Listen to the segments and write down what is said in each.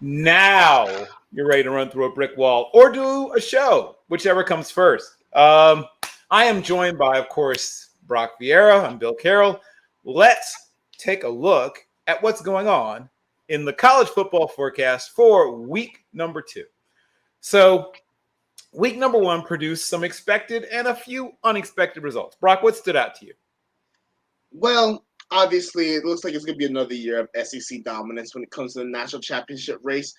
Now you're ready to run through a brick wall or do a show, whichever comes first. I am joined by, of course, Brock Vieira. I'm Bill Carroll. Let's take a look at what's going on in the college football forecast for week number 2. So, week number 1 produced some expected and a few unexpected results. Brock, what stood out to you? Well, obviously, it looks like it's going to be another year of SEC dominance when it comes to the national championship race.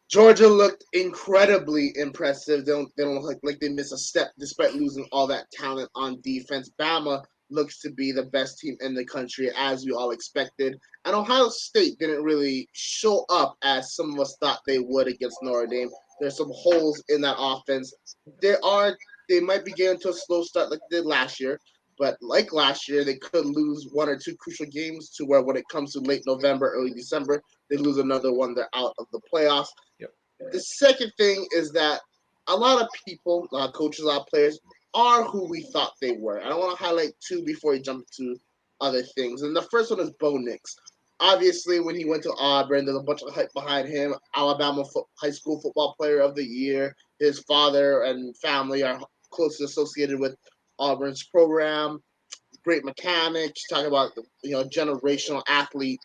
Georgia looked incredibly impressive. They don't look like they missed a step despite losing all that talent on defense. Bama looks to be the best team in the country, as we all expected. And Ohio State didn't really show up as some of us thought they would against Notre Dame. There's some holes in that offense. They might be getting to a slow start like they did last year. But like last year, they could lose one or two crucial games to where when it comes to late November, early December, they lose another one, they're out of the playoffs. Yep. The second thing is that a lot of people, a lot of coaches, a lot of players are who we thought they were. I want to highlight two before we jump to other things. And the first one is Bo Nix. Obviously, when he went to Auburn, there's a bunch of hype behind him. Alabama high school football player of the year. His father and family are closely associated with Auburn's program. Great mechanics. Talk about generational athlete.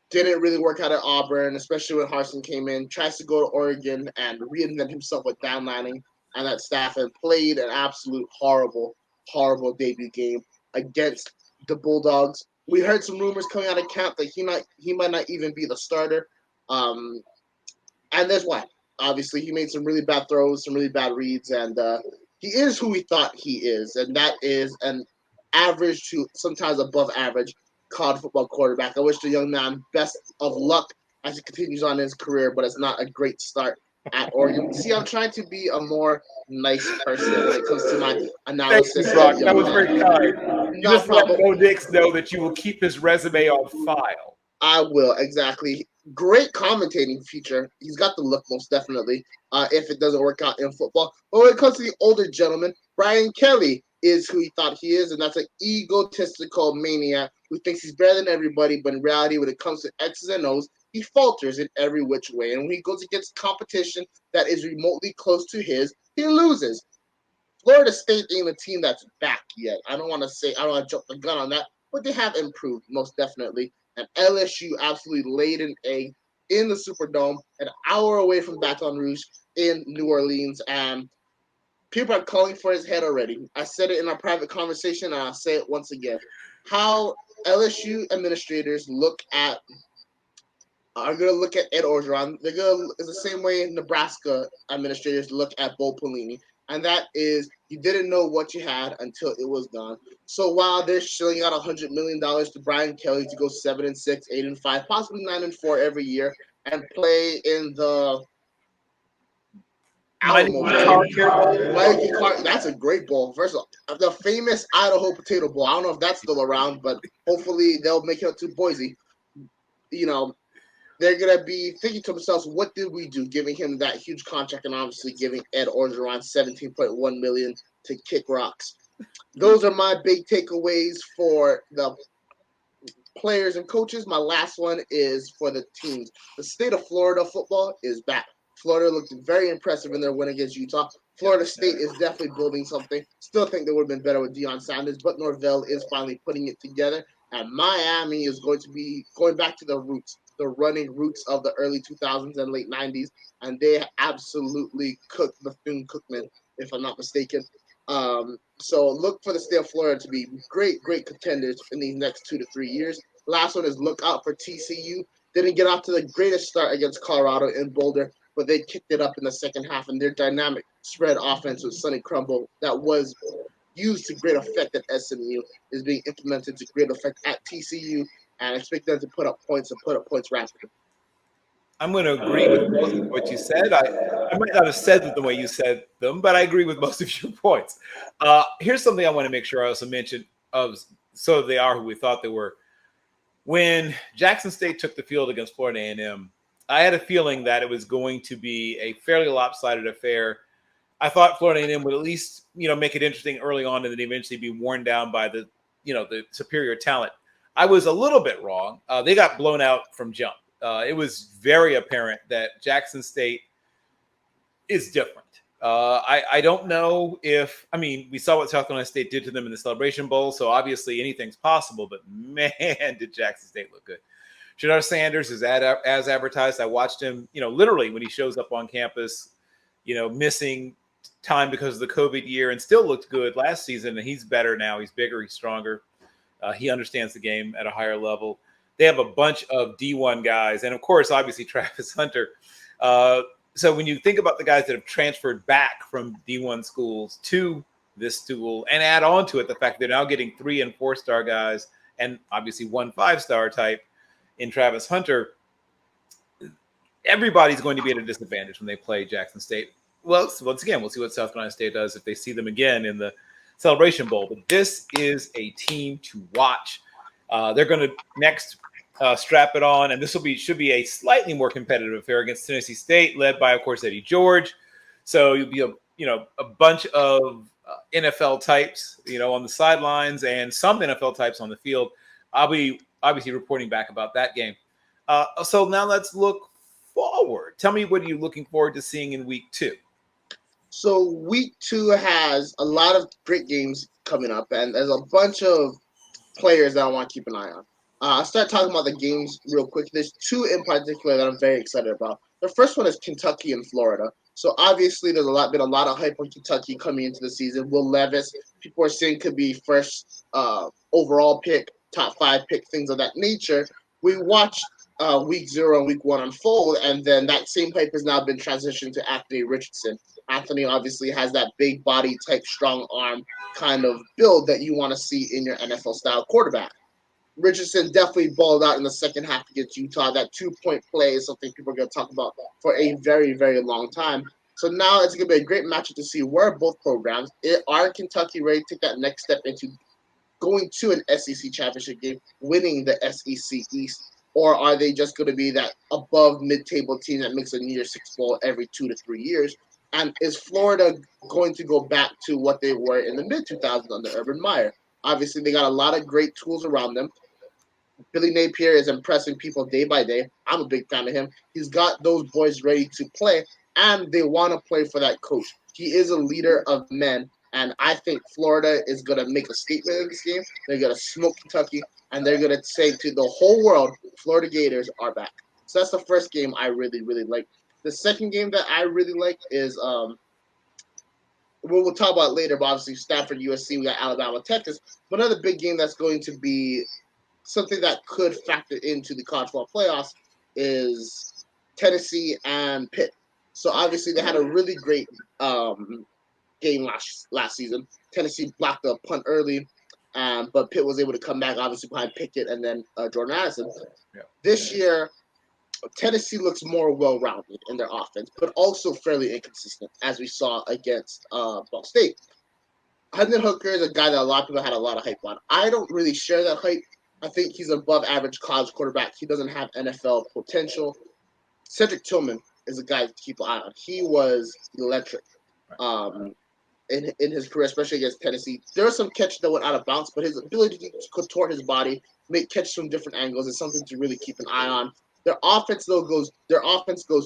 Didn't really work out at Auburn, especially when Harsin came in. Tries to go to Oregon and reinvent himself with downlining and that staff, and played an absolute horrible debut game against the Bulldogs. We heard some rumors coming out of camp that he might not even be the starter. And that's why. Obviously, he made some really bad throws, some really bad reads, and he is who we thought he is, and that is an average to sometimes above average college football quarterback. I wish the young man best of luck as he continues on his career, but it's not a great start at Oregon. See, I'm trying to be a more nice person when it comes to my analysis. Thank you, Brock. That was very kind. You just let Bo Nix know that you will keep his resume on file. I will, exactly. Great commentating feature. He's got the look, most definitely, if it doesn't work out in football. But when it comes to the older gentleman, Brian Kelly is who he thought he is, and that's an egotistical maniac who thinks he's better than everybody, but in reality, when it comes to X's and O's, he falters in every which way. And when he goes against competition that is remotely close to his, he loses. Florida State ain't a team that's back yet. I don't want to jump the gun on that, but they have improved, most definitely. And LSU absolutely laid an egg in the Superdome, an hour away from Baton Rouge in New Orleans. And people are calling for his head already. I said it in our private conversation, and I'll say it once again. How LSU administrators are going to look at Ed Orgeron. It's the same way Nebraska administrators look at Bo Pelini. And that is, you didn't know what you had until it was gone. So while they're shilling out $100 million to Brian Kelly to go 7-6, 8-5, possibly 9-4 every year, and play in the Alamo Bowl. That's a great bowl. First of all, the famous Idaho Potato Bowl. I don't know if that's still around, but hopefully they'll make it up to Boise. They're going to be thinking to themselves, what did we do, giving him that huge contract and obviously giving Ed Orgeron $17.1 million to kick rocks. Those are my big takeaways for the players and coaches. My last one is for the teams. The state of Florida football is back. Florida looked very impressive in their win against Utah. Florida State is definitely building something. Still think they would have been better with Deion Sanders, but Norvell is finally putting it together. And Miami is going to be going back to the roots, the running roots of the early 2000s and late 90s. And they absolutely cooked Bethune-Cookman, if I'm not mistaken. So look for the state of Florida to be great contenders in these next 2 to 3 years. Last one is look out for TCU. Didn't get off to the greatest start against Colorado in Boulder, but they kicked it up in the second half, and their dynamic spread offense with Sonny Crumble that was used to great effect at SMU is being implemented to great effect at TCU, and I expect them to put up points rapidly. I'm going to agree with most of what you said. I might not have said them the way you said them, but I agree with most of your points. Here's something I want to make sure I also mention so they are who we thought they were. When Jackson State took the field against Florida A&M, I had a feeling that it was going to be a fairly lopsided affair. I thought Florida A&M would at least, make it interesting early on and then eventually be worn down by the superior talent. I was a little bit wrong. They got blown out from jump. it was very apparent that Jackson State is different. I don't know if, I mean, we saw what South Carolina State did to them in the Celebration Bowl, so obviously anything's possible, but man, did Jackson State look good. Shedeur Sanders is as advertised. I watched him, literally when he shows up on campus, missing time because of the COVID year and still looked good last season. And he's better now. He's bigger. He's stronger. He understands the game at a higher level. They have a bunch of D1 guys. And of course, obviously Travis Hunter. So when you think about the guys that have transferred back from D1 schools to this school and add on to it the fact they're now getting 3 and 4 star guys and obviously 1 5-star type in Travis Hunter, everybody's going to be at a disadvantage when they play Jackson State. Well, once again, we'll see what South Carolina State does if they see them again in the Celebration Bowl. But this is a team to watch. They're going to next strap it on, and this should be a slightly more competitive affair against Tennessee State, led by, of course, Eddie George. So you'll be a bunch of NFL types, on the sidelines, and some NFL types on the field. I'll be obviously reporting back about that game. So now let's look forward. Tell me, what are you looking forward to seeing in week 2? So week 2 has a lot of great games coming up, and there's a bunch of players that I want to keep an eye on. I'll start talking about the games real quick. There's 2 in particular that I'm very excited about. The first one is Kentucky and Florida. So obviously there's been a lot of hype on Kentucky coming into the season. Will Levis, people are saying could be first overall pick, top 5 pick, things of that nature. We watched week 0 and week 1 unfold, and then that same hype has now been transitioned to Anthony Richardson. Anthony obviously has that big body type, strong arm kind of build that you want to see in your NFL style quarterback. Richardson definitely balled out in the second half against Utah. That 2-point play is something people are going to talk about for a very, very long time. So now it's going to be a great matchup to see where both programs are. Kentucky ready to take that next step into going to an SEC championship game, winning the SEC East, or are they just going to be that above mid-table team that makes a New Year's Six bowl every 2 to 3 years? And is Florida going to go back to what they were in the mid-2000s under Urban Meyer? Obviously, they got a lot of great tools around them. Billy Napier is impressing people day by day. I'm a big fan of him. He's got those boys ready to play, and they want to play for that coach. He is a leader of men, and I think Florida is going to make a statement in this game. They're going to smoke Kentucky, and they're going to say to the whole world, Florida Gators are back. So that's the first game I really, really like. The second game that I really like is we'll talk about it later, but obviously Stanford, USC, we got Alabama, Texas. But another big game that's going to be something that could factor into the college football playoffs is Tennessee and Pitt. So obviously they had a really great game last season. Tennessee blocked a punt early, but Pitt was able to come back, obviously behind Pickett and then Jordan Addison. Yeah. This year, Tennessee looks more well-rounded in their offense, but also fairly inconsistent, as we saw against Ball State. Hendon Hooker is a guy that a lot of people had a lot of hype on. I don't really share that hype. I think he's above average college quarterback. He doesn't have NFL potential. Cedric Tillman is a guy to keep an eye on. He was electric in his career, especially against Tennessee. There were some catches that went out of bounds, but his ability to contort his body, make catches from different angles is something to really keep an eye on. Their offense goes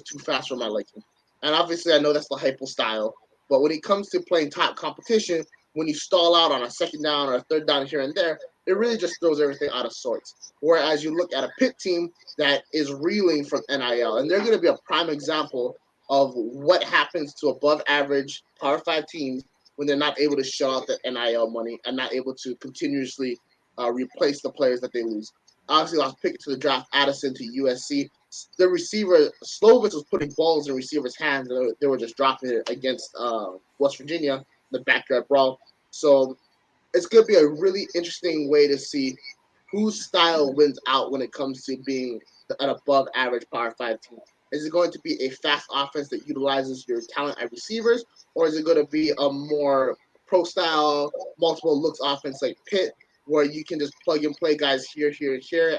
too fast for my liking. And obviously I know that's the hyper style, but when it comes to playing top competition, when you stall out on a second down or a third down here and there, it really just throws everything out of sorts. Whereas you look at a Pitt team that is reeling from NIL, and they're going to be a prime example of what happens to above average Power 5 teams when they're not able to shell out the NIL money and not able to continuously replace the players that they lose. Obviously, lost Pickett to the draft, Addison to USC. The receiver, Slovis was putting balls in receivers' hands, and they were just dropping it against West Virginia, the backyard brawl. So it's going to be a really interesting way to see whose style wins out when it comes to being an above-average Power 5 team. Is it going to be a fast offense that utilizes your talent at receivers, or is it going to be a more pro-style, multiple looks offense like Pitt, where you can just plug and play guys here,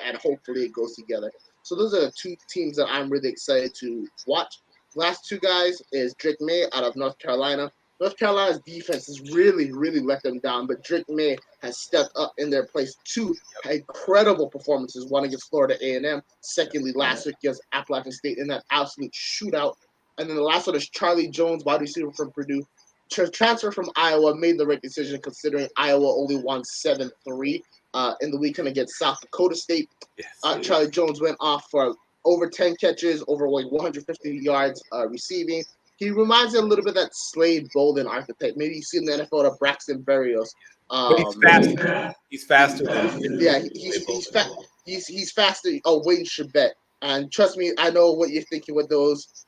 and hopefully it goes together? So those are the 2 teams that I'm really excited to watch. Last 2 guys is Drake May out of North Carolina. North Carolina's defense has really, really let them down, but Drake May has stepped up in their place. Two incredible performances, one against Florida A&M, secondly last week against Appalachian State in that absolute shootout. And then the last one is Charlie Jones, wide receiver from Purdue. Transfer from Iowa, made the right decision considering Iowa only won 7-3 in the weekend against South Dakota State. Yes. Charlie Jones went off for over 10 catches, over like 150 yards receiving. He reminds me a little bit of that Slade Bolden archetype. Maybe you see in the NFL of Braxton Berrios. But he's faster. He's faster than he's faster. Oh, Wayne Chebet. And trust me, I know what you're thinking with those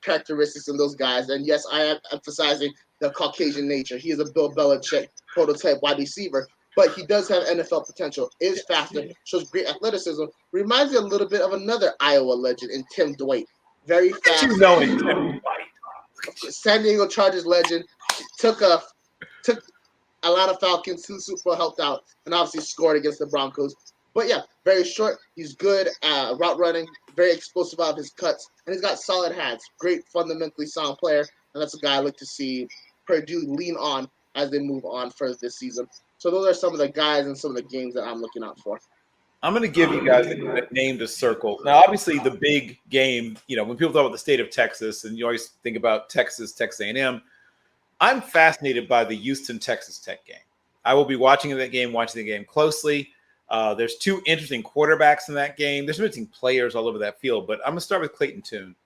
characteristics and those guys. And yes, I am emphasizing the Caucasian nature. He is a Bill Belichick prototype wide receiver, but he does have NFL potential. Is faster, shows great athleticism. Reminds me a little bit of another Iowa legend in Tim Dwight. Very fast. You know Tim Dwight. San Diego Chargers legend. Took a lot of Falcons to the Super Bowl, helped out, and obviously scored against the Broncos. But yeah, very short. He's good at route running, very explosive out of his cuts, and he's got solid hands. Great, fundamentally sound player, and that's a guy I like to see Purdue lean on as they move on further this season. So those are some of the guys and some of the games that I'm looking out for. I'm going to give you guys a name to circle. Now, obviously, the big game, when people talk about the state of Texas, and you always think about Texas A&M, I'm fascinated by the Houston Texas Tech game. I will be watching the game closely. There's two interesting quarterbacks in that game. There's interesting players all over that field, but I'm going to start with Clayton Tune.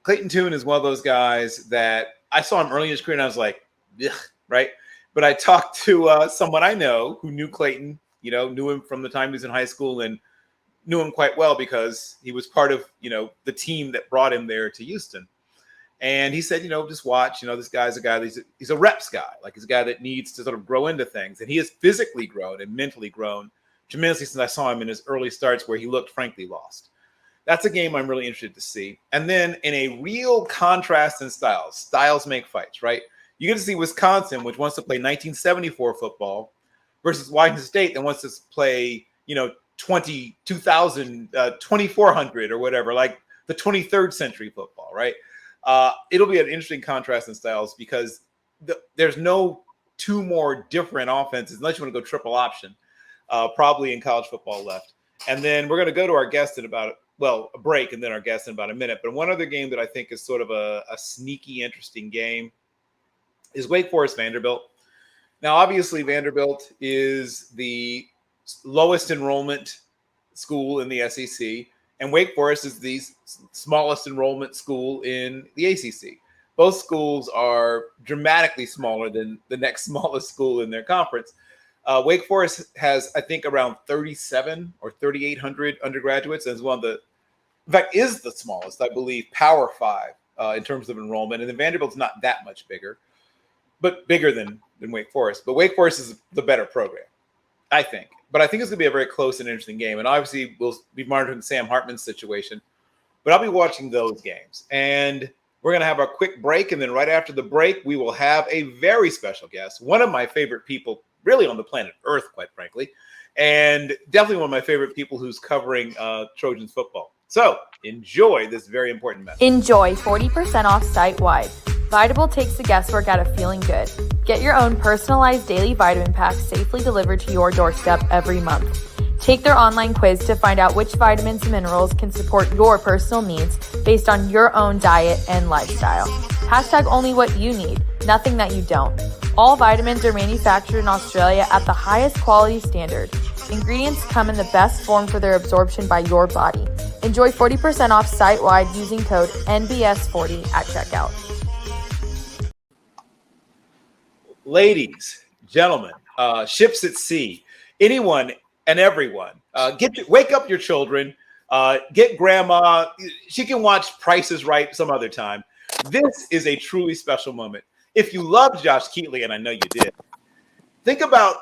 Clayton Tune is one of those guys that I saw him early in his career, and I was like, ugh, right? But I talked to someone I know who knew Clayton, knew him from the time he was in high school and knew him quite well because he was part of, the team that brought him there to Houston. And he said, just watch, this guy's a guy, he's a reps guy. Like he's a guy that needs to sort of grow into things. And he has physically grown and mentally grown tremendously since I saw him in his early starts where he looked frankly lost. That's a game I'm really interested to see. And then in a real contrast in styles make fights, right? You get to see Wisconsin, which wants to play 1974 football, versus Washington State that wants to play, 2400 or whatever, like the 23rd century football, right? It'll be an interesting contrast in styles because there's no two more different offenses unless you want to go triple option, probably in college football left. And then we're going to go to our guest in a break and then our guest in about a minute. But one other game that I think is sort of a sneaky, interesting game is Wake Forest Vanderbilt. Now, obviously, Vanderbilt is the lowest enrollment school in the SEC, and Wake Forest is the smallest enrollment school in the ACC. Both schools are dramatically smaller than the next smallest school in their conference. Wake Forest has, I think, around 37 or 3,800 undergraduates, and is is the smallest, I believe, Power 5 in terms of enrollment. And then Vanderbilt's not that much bigger, but bigger than Wake Forest. But Wake Forest is the better program, I think. But I think it's going to be a very close and interesting game. And obviously, we'll be monitoring Sam Hartman's situation. But I'll be watching those games. And we're going to have a quick break. And then right after the break, we will have a very special guest, one of my favorite people really on the planet Earth, quite frankly. And definitely one of my favorite people who's covering Trojans football. So enjoy this very important message. Enjoy 40% off site-wide. Vitable takes the guesswork out of feeling good. Get your own personalized daily vitamin pack safely delivered to your doorstep every month. Take their online quiz to find out which vitamins and minerals can support your personal needs based on your own diet and lifestyle. Hashtag only what you need, nothing that you don't. All vitamins are manufactured in Australia at the highest quality standard. Ingredients come in the best form for their absorption by your body. Enjoy 40% off site-wide using code NBS40 at checkout. Ladies, gentlemen, ships at sea, anyone and everyone, wake up your children, get grandma. She can watch Price is Right some other time. This is a truly special moment. If you love Josh Keatley, and I know you did, think about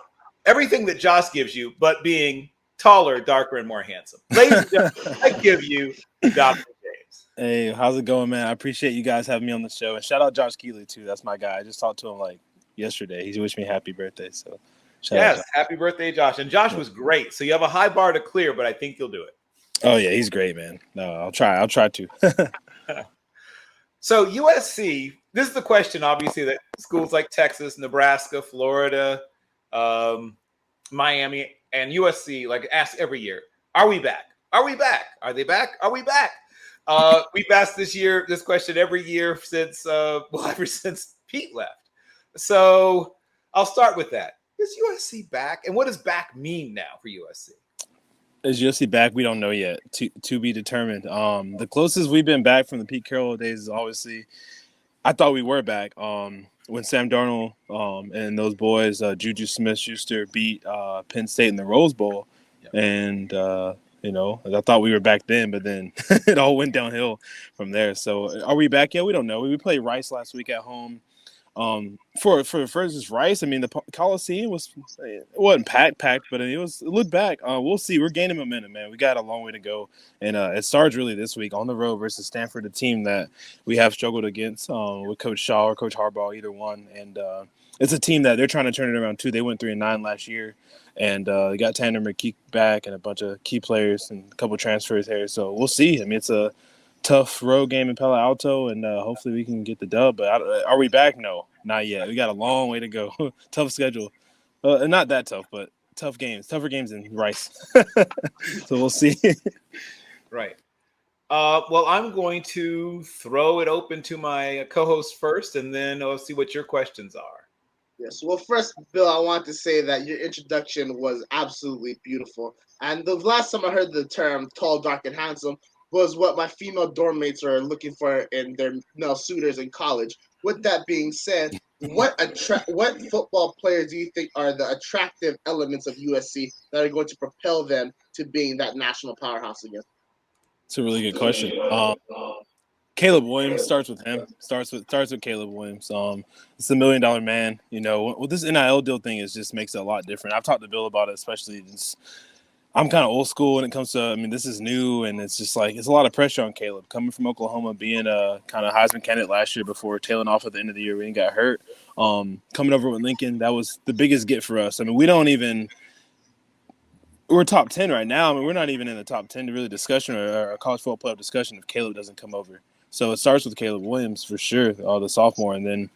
everything that Josh gives you, but being taller, darker, and more handsome. Ladies and gentlemen, I give you Dr. James. Hey, how's it going, man? I appreciate you guys having me on the show. And shout out Josh Keatley, too. That's my guy. I just talked to him yesterday. He wished me happy birthday. So yes, happy birthday, Josh. And Josh was great. So you have a high bar to clear, but I think you'll do it. Oh, yeah, he's great, man. No, I'll try to. So USC, this is the question, obviously, that schools like Texas, Nebraska, Florida, Miami, and USC ask every year: Are we back? Are we back? Are they back? Are we back? We've asked this question every year since ever since Pete left. So I'll start with that. Is USC back? And what does back mean now for USC? Is USC back? We don't know yet. To be determined. The closest we've been back from the Pete Carroll days is obviously, I thought we were back when Sam Darnold and those boys, Juju Smith-Schuster, beat Penn State in the Rose Bowl. Yep. And, I thought we were back then, but then it all went downhill from there. So are we back yet? We don't know. We played Rice last week at home. For versus Rice, I mean, the Coliseum wasn't packed, but it looked back. We'll see. We're gaining momentum, man. We got a long way to go, and it starts really this week on the road versus Stanford, a team that we have struggled against with Coach Shaw or Coach Harbaugh, either one. And it's a team that they're trying to turn it around too. They went 3-9 last year, and they got Tanner McKee back and a bunch of key players and a couple transfers here. So we'll see. I mean, it's a tough road game in Palo Alto, and hopefully we can get the dub. But are we back? No, not yet. We got a long way to go. Tough schedule. Not that tough, but tough games. Tougher games than Rice. So we'll see. Right. Well, I'm going to throw it open to my co-host first, and then I'll see what your questions are. Yes. Well, first, Bill, I want to say that your introduction was absolutely beautiful. And the last time I heard the term tall, dark, and handsome was what my female dorm mates are looking for in their male suitors in college. With that being said, what football players do you think are the attractive elements of USC that are going to propel them to being that national powerhouse again? It's a really good question. Caleb Williams starts with him. Starts with Caleb Williams. It's $1 million man. What this NIL deal thing just makes it a lot different. I've talked to Bill about it, especially. I'm kind of old school when it comes to, this is new, and it's just it's a lot of pressure on Caleb coming from Oklahoma, being a kind of Heisman candidate last year before tailing off at the end of the year when he got hurt. Coming over with Lincoln, that was the biggest get for us. We're top 10 right now. We're not even in the top 10 to really discussion or a college football playoff discussion if Caleb doesn't come over. So it starts with Caleb Williams for sure, the sophomore, and then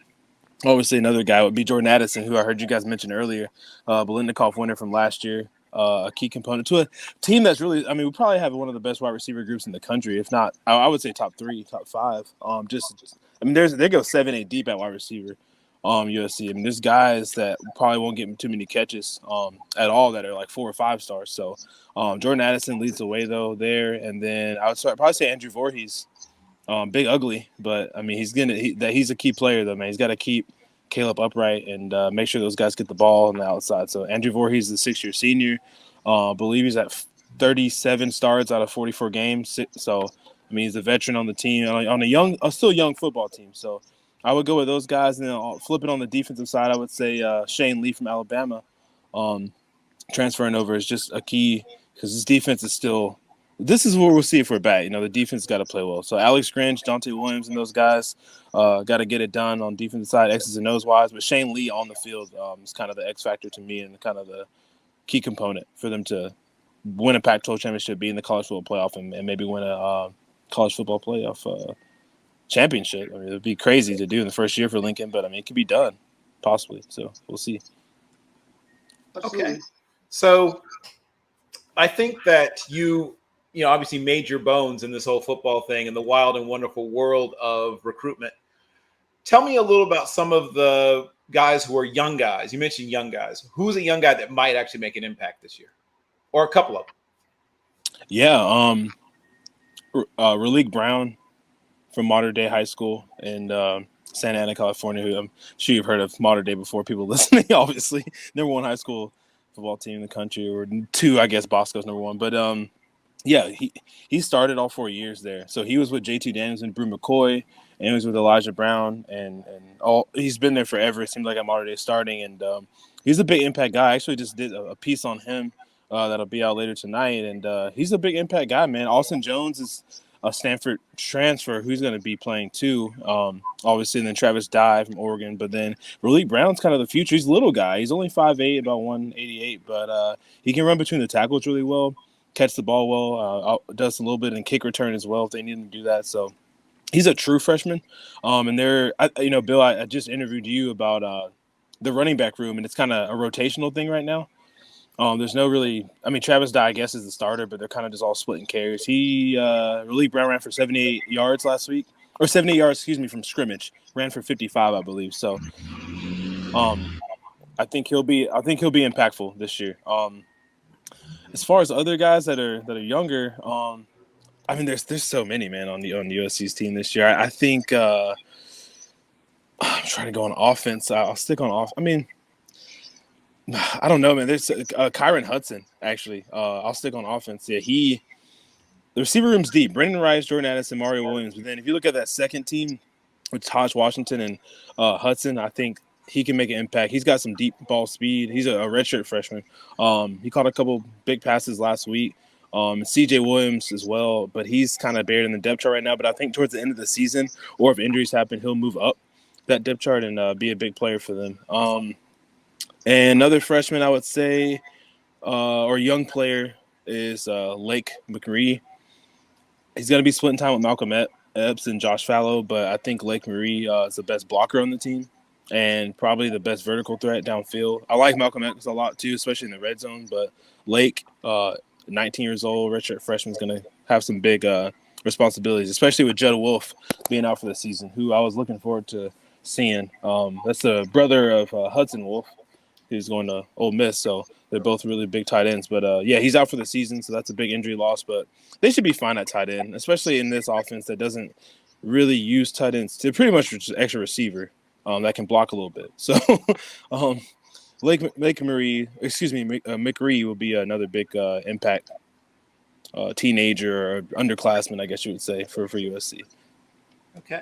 obviously another guy would be Jordan Addison, who I heard you guys mention earlier, Biletnikoff winner from last year. A key component to a team that's really, we probably have one of the best wide receiver groups in the country, if not, I would say top 3, top 5. They go 7-8 deep at wide receiver, USC. There's guys that probably won't get too many catches at all that are like 4 or 5 stars. So Jordan Addison leads the way though there, and then I would probably say Andrew Voorhees, big ugly, but he's a key player though, man. He's got to keep Caleb upright and make sure those guys get the ball on the outside. So Andrew Voorhees is a 6-year senior. I believe he's at 37 starts out of 44 games. So he's a veteran on the team on a still young football team. So I would go with those guys, and then I'll flip it on the defensive side. I would say Shane Lee from Alabama transferring over is just a key because his defense is still. This is where we'll see if we're back. The defense got to play well. So Alex Grinch, Dante Williams, and those guys got to get it done on defensive side, X's and O's wise. But Shane Lee on the field is kind of the X factor to me and kind of the key component for them to win a Pac-12 championship, be in the college football playoff, and maybe win a college football playoff championship. It would be crazy to do in the first year for Lincoln, but it could be done possibly. So we'll see. Okay, so I think that you obviously made your bones in this whole football thing and the wild and wonderful world of recruitment. Tell me a little about some of the guys who are young guys. You mentioned young guys. Who's a young guy that might actually make an impact this year? Or a couple of them? Yeah, Raleek Brown from Mater Dei High School in Santa Ana, California, who I'm sure you've heard of Mater Dei before, people listening, obviously. Number 1 high school football team in the country, or 2, I guess Bosco's number 1. But yeah, he started all 4 years there. So he was with J.T. Daniels and Brew McCoy, and he was with Elijah Brown, and all. He's been there forever. It seems like at Mater Dei starting, and he's a big impact guy. I actually just did a piece on him that'll be out later tonight, and he's a big impact guy, man. Austin Jones is a Stanford transfer who's going to be playing too, obviously, and then Travis Dye from Oregon. But then Raleek Brown's kind of the future. He's a little guy. He's only 5'8", about 188, but he can run between the tackles really well. Catch the ball well, does a little bit in kick return as well if they need him to do that. So he's a true freshman. And Bill, I just interviewed you about the running back room, and it's kind of a rotational thing right now. There's no really – I mean, Travis Dye, I guess, is the starter, but they're kind of just all splitting carries. Relief Brown ran for 78 yards last week – or 78 yards, from scrimmage. Ran for 55, I believe. So I think he'll be impactful this year. As far as other guys that are younger, I mean, there's so many, man, on USC's team this year. I think I'm trying to go on offense. I'll stick on off. I mean – I don't know, man. There's Kyron Hudson, actually. I'll stick on offense. Yeah, the receiver room's deep. Brendan Rice, Jordan Addison, Mario Williams. But then if you look at that second team with Taj Washington and Hudson, I think he can make an impact. He's got some deep ball speed. He's a redshirt freshman. He caught a couple big passes last week. C.J. Williams as well, but he's kind of buried in the depth chart right now. But I think towards the end of the season, or if injuries happen, he'll move up that depth chart and be a big player for them. And another freshman, I would say, or young player, is Lake McRee. He's going to be splitting time with Malcolm Epps and Josh Fallow, but I think Lake McRee is the best blocker on the team and probably the best vertical threat downfield. I like Malcolm Epps a lot too, especially in the red zone, but Lake, 19 years old, redshirt freshman, is going to have some big responsibilities, especially with Judd Wolf being out for the season, who I was looking forward to seeing. That's the brother of Hudson Wolf, who's going to Ole Miss, so they're both really big tight ends. But, he's out for the season, so that's a big injury loss. But they should be fine at tight end, especially in this offense that doesn't really use tight ends to pretty much just extra receiver that can block a little bit. So McRee will be another big impact teenager or underclassman, I guess you would say, for USC. Okay.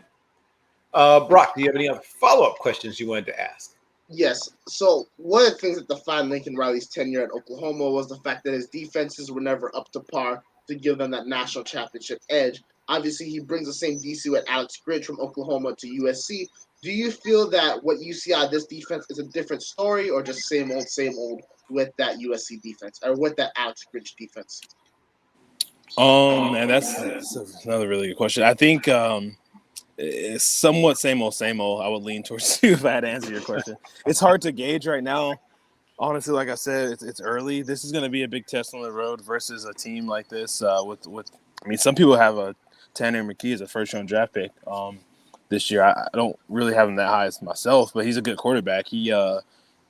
Brock, do you have any other follow-up questions you wanted to ask? Yes. So one of the things that defined Lincoln Riley's tenure at Oklahoma was the fact that his defenses were never up to par to give them that national championship edge. Obviously, he brings the same DC with Alex Grinch from Oklahoma to USC. Do you feel that what you see out of this defense is a different story, or just same old with that USC defense, or with that Alex Grinch defense? Man, that's another really good question. I think it's somewhat same old. I would lean towards you if I had to answer your question. It's hard to gauge right now. Honestly, like I said, it's early. This is going to be a big test on the road versus a team like this. With I mean, some people have a Tanner McKee as a first-round draft pick this year. I don't really have him that high as myself, but he's a good quarterback. He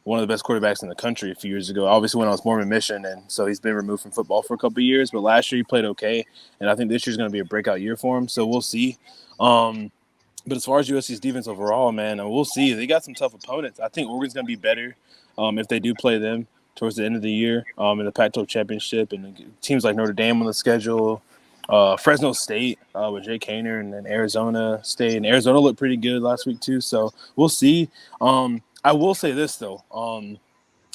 one of the best quarterbacks in the country a few years ago. Obviously, when I was Mormon Mission, and so he's been removed from football for a couple of years. But last year he played okay, and I think this year's going to be a breakout year for him. So we'll see. But as far as USC's defense overall, man, we'll see. They got some tough opponents. I think Oregon's going to be better if they do play them towards the end of the year in the Pac-12 championship. And teams like Notre Dame on the schedule, Fresno State with Jay Kaner, and then Arizona State. And Arizona looked pretty good last week too. So we'll see. I will say this, though.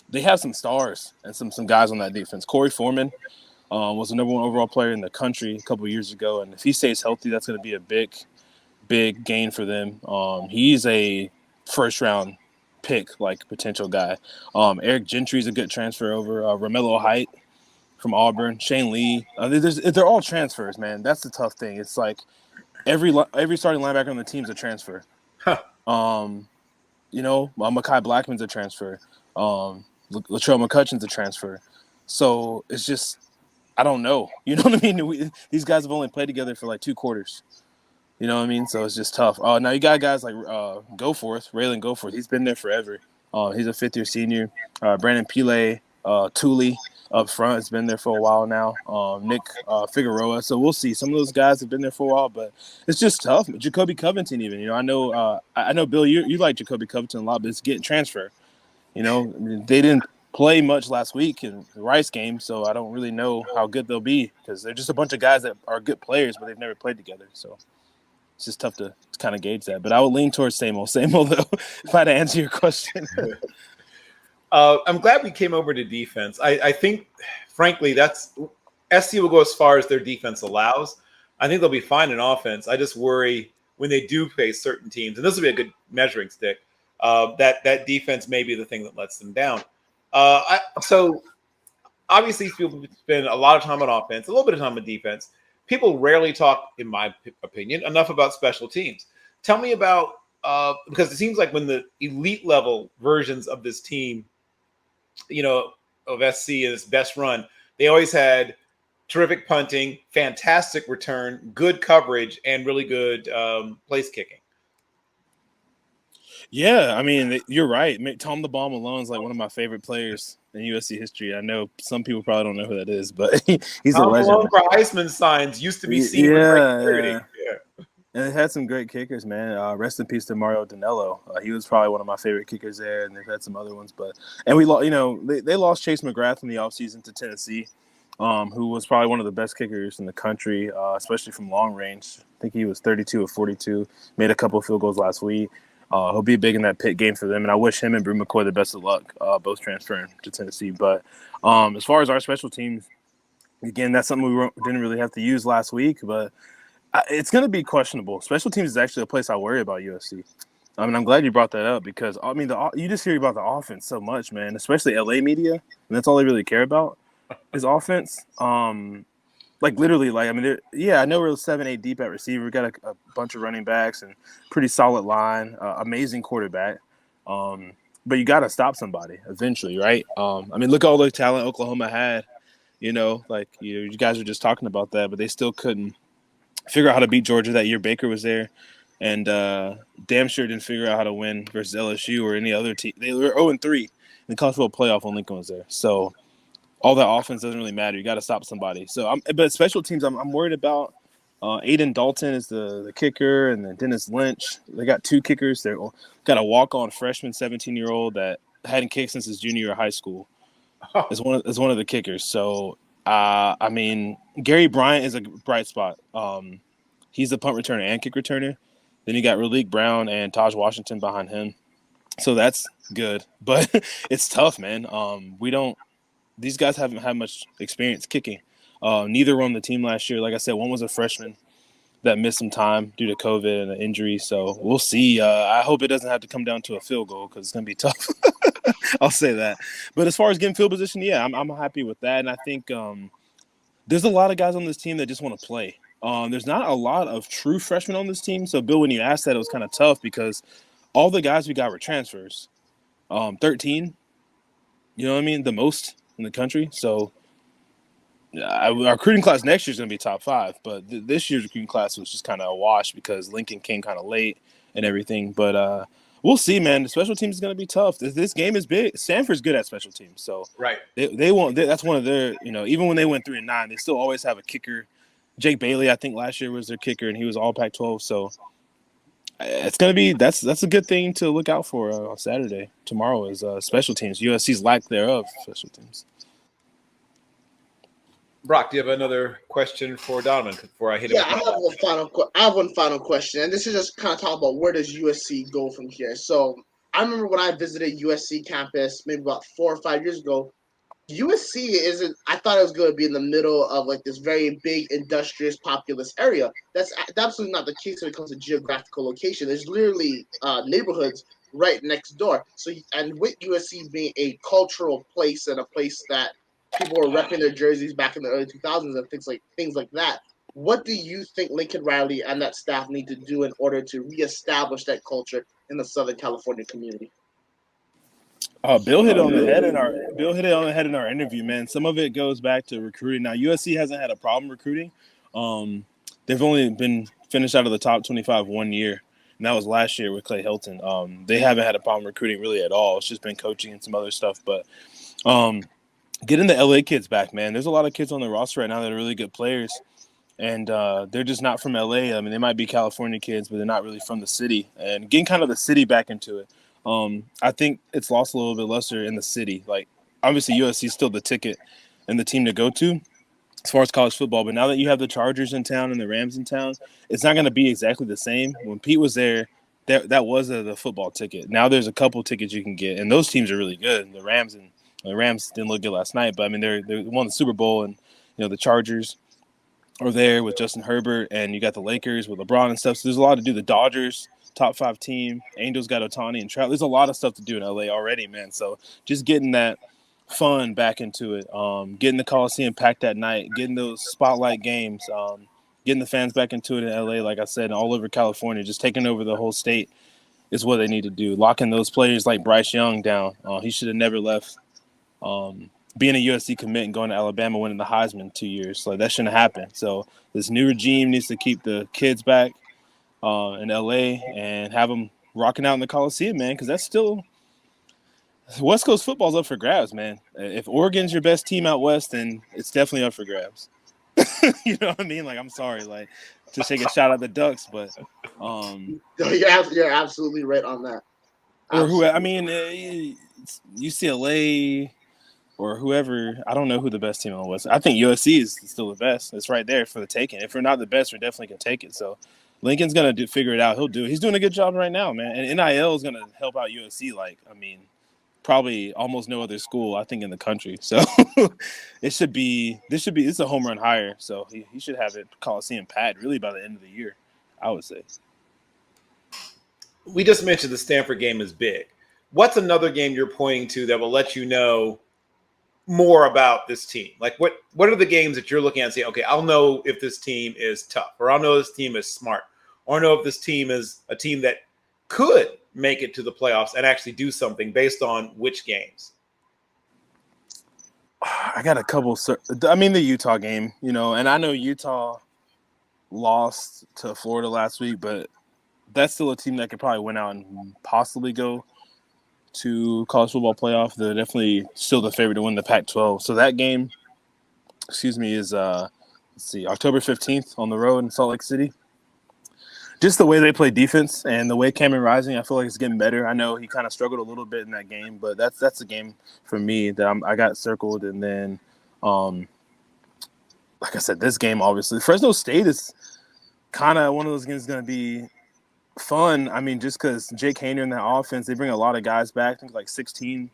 They have some stars and some guys on that defense. Corey Foreman was the number one overall player in the country a couple of years ago. And if he stays healthy, that's going to be a big gain for them. He's a first-round pick, like, potential guy. Eric Gentry's a good transfer over. Romello Height from Auburn. Shane Lee. They're all transfers, man. That's the tough thing. It's like every starting linebacker on the team's a transfer. Huh. Mekhi Blackman's a transfer. Latrell McCutcheon's a transfer. So it's just, I don't know. You know what I mean? These guys have only played together for like 2 quarters. You know what I mean? So it's just tough. Now you got guys like Raylan Goforth. He's been there forever. He's a 5th-year senior. Brandon Pile, Thule up front has been there for a while now. Nick Figueroa. So we'll see. Some of those guys have been there for a while, but it's just tough. Jacoby Covington even. I know Bill, you like Jacoby Covington a lot, but it's getting transfer. They didn't play much last week in the Rice game, so I don't really know how good they'll be because they're just a bunch of guys that are good players, but they've never played together. So it's just tough to kind of gauge that. But I would lean towards same old, though, if I had to answer your question. I'm glad we came over to defense. I think, frankly, SC will go as far as their defense allows. I think they'll be fine in offense. I just worry when they do face certain teams, and this will be a good measuring stick, that defense may be the thing that lets them down. So obviously people spend a lot of time on offense, a little bit of time on defense. people rarely talk, in my opinion, enough about special teams. Tell me about because it seems like when the elite level versions of this team, of SC in its best run, they always had terrific punting, fantastic return, good coverage, and really good place kicking. Yeah, I mean, you're right. Tom the Bomb Malone is like one of my favorite players in USC history. I know some people probably don't know who that is, but he's a Tom legend. Malone for Heisman signs used to be seen with great clarity. Yeah. And they had some great kickers, man. Rest in peace to Mario Danello. He was probably one of my favorite kickers there, and they've had some other ones. And we lost, they lost Chase McGrath in the offseason to Tennessee, who was probably one of the best kickers in the country, especially from long range. I think he was 32 of 42, made a couple of field goals last week. He'll be big in that Pitt game for them, and I wish him and Brew McCoy the best of luck, both transferring to Tennessee. But as far as our special teams, again, that's something we didn't really have to use last week, but it's going to be questionable. Special teams is actually a place I worry about USC. I mean, I'm glad you brought that up because, I mean, you just hear about the offense so much, man, especially LA media, and that's all they really care about is offense. Literally, I mean, I know we're 7-8 deep at receiver. We got a bunch of running backs and pretty solid line, amazing quarterback. But you got to stop somebody eventually, right? I mean, look at all the talent Oklahoma had. You guys were just talking about that, but they still couldn't figure out how to beat Georgia that year. Baker was there, and damn sure didn't figure out how to win versus LSU or any other team. They were 0-3 in the college football playoff when Lincoln was there. So all that offense doesn't really matter. You got to stop somebody. So, but special teams, I'm worried about. Aiden Dalton is the kicker, and then Dennis Lynch. They got two kickers. They got a walk-on freshman, 17-year-old that hadn't kicked since his junior year of high school. Is one of the kickers. So, I mean, Gary Bryant is a bright spot. He's the punt returner and kick returner. Then you got Raleek Brown and Taj Washington behind him. So that's good, but it's tough, man. These guys haven't had much experience kicking. Neither were on the team last year. Like I said, one was a freshman that missed some time due to COVID and an injury. So we'll see. I hope it doesn't have to come down to a field goal because it's going to be tough. I'll say that. But as far as getting field position, yeah, I'm happy with that. And I think there's a lot of guys on this team that just want to play. There's not a lot of true freshmen on this team. So, Bill, when you asked that, it was kind of tough because all the guys we got were transfers. 13, you know what I mean? The most in the country. So our recruiting class next year is going to be top 5, but this year's recruiting class was just kind of a wash because Lincoln came kind of late and everything. But we'll see, man. The special teams is going to be tough. This game is big. Stanford's good at special teams, so right. They won't. That's one of their. Even when they went 3-9, they still always have a kicker. Jake Bailey, I think last year was their kicker, and he was all Pac-12. So it's going to be that's a good thing to look out for on Saturday. Tomorrow is special teams. USC's lack thereof special teams. Brock, do you have another question for Donovan before I hit him? Yeah, I have one final question, and this is just kind of talk about where does USC go from here. So I remember when I visited USC campus maybe about 4 or 5 years ago. USC isn't. I thought it was going to be in the middle of like this very big, industrious, populous area. That's absolutely not the case when it comes to geographical location. There's literally neighborhoods right next door. So, and with USC being a cultural place and a place that people were repping their jerseys back in the early 2000s and things like that. What do you think Lincoln Riley and that staff need to do in order to reestablish that culture in the Southern California community? Bill hit it on the head in our interview, man. Some of it goes back to recruiting. Now, USC hasn't had a problem recruiting. They've only been finished out of the top 25 1 year, and that was last year with Clay Helton. They haven't had a problem recruiting really at all. It's just been coaching and some other stuff. But getting the LA kids back, man. There's a lot of kids on the roster right now that are really good players, and they're just not from LA. I mean, they might be California kids, but they're not really from the city. And getting kind of the city back into it. I think it's lost a little bit luster in the city. Like, obviously, USC is still the ticket and the team to go to as far as college football. But now that you have the Chargers in town and the Rams in town, it's not going to be exactly the same. When Pete was there, that was the football ticket. Now there's a couple tickets you can get, and those teams are really good. The Rams didn't look good last night, but I mean they won the Super Bowl, and the Chargers are there with Justin Herbert, and you got the Lakers with LeBron and stuff. So there's a lot to do. The Dodgers, top 5 team. Angels got Ohtani and Trout. There's a lot of stuff to do in LA already, man. So just getting that fun back into it, getting the Coliseum packed that night, getting those spotlight games. getting the fans back into it in LA, like I said, and all over California, just taking over the whole state is what they need to do. Locking those players like Bryce Young down. He should have never left. Being a USC commit and going to Alabama, winning the Heisman 2 years, like that shouldn't happen. So this new regime needs to keep the kids back in LA and have them rocking out in the Coliseum, man, because that's still West Coast football's up for grabs, man. If Oregon's your best team out west, then it's definitely up for grabs. You know what I mean? Like, I'm sorry, like, to take a shot at the Ducks, but you're absolutely right on that. Or who? I mean, UCLA or whoever. I don't know who the best team on the West. I think USC is still the best. It's right there for the taking. If we're not the best, we definitely can take it. So Lincoln's gonna figure it out. He'll do it. He's doing a good job right now, man. And NIL is gonna help out USC. Like, I mean, probably almost no other school, I think, in the country. So this should be it's a home run hire. So he should have it Coliseum packed really by the end of the year, I would say. We just mentioned the Stanford game is big. What's another game you're pointing to that will let you know more about this team? Like, what are the games that you're looking at and saying, okay, I'll know if this team is tough, or I'll know this team is smart, or I'll know if this team is a team that could make it to the playoffs and actually do something based on which games? I got a couple. I mean, the Utah game, you know, and I know Utah lost to Florida last week, but that's still a team that could probably win out and possibly go to college football playoff. They're definitely still the favorite to win the Pac-12. So that game, is October 15th on the road in Salt Lake City. Just the way they play defense and the way Cameron Rising, I feel like it's getting better. I know he kind of struggled a little bit in that game, but that's a game for me that I got circled. And then, like I said, this game, obviously, Fresno State is kind of one of those games going to be fun. I mean, just because Jake Hayner in that offense, they bring a lot of guys back. I think like 16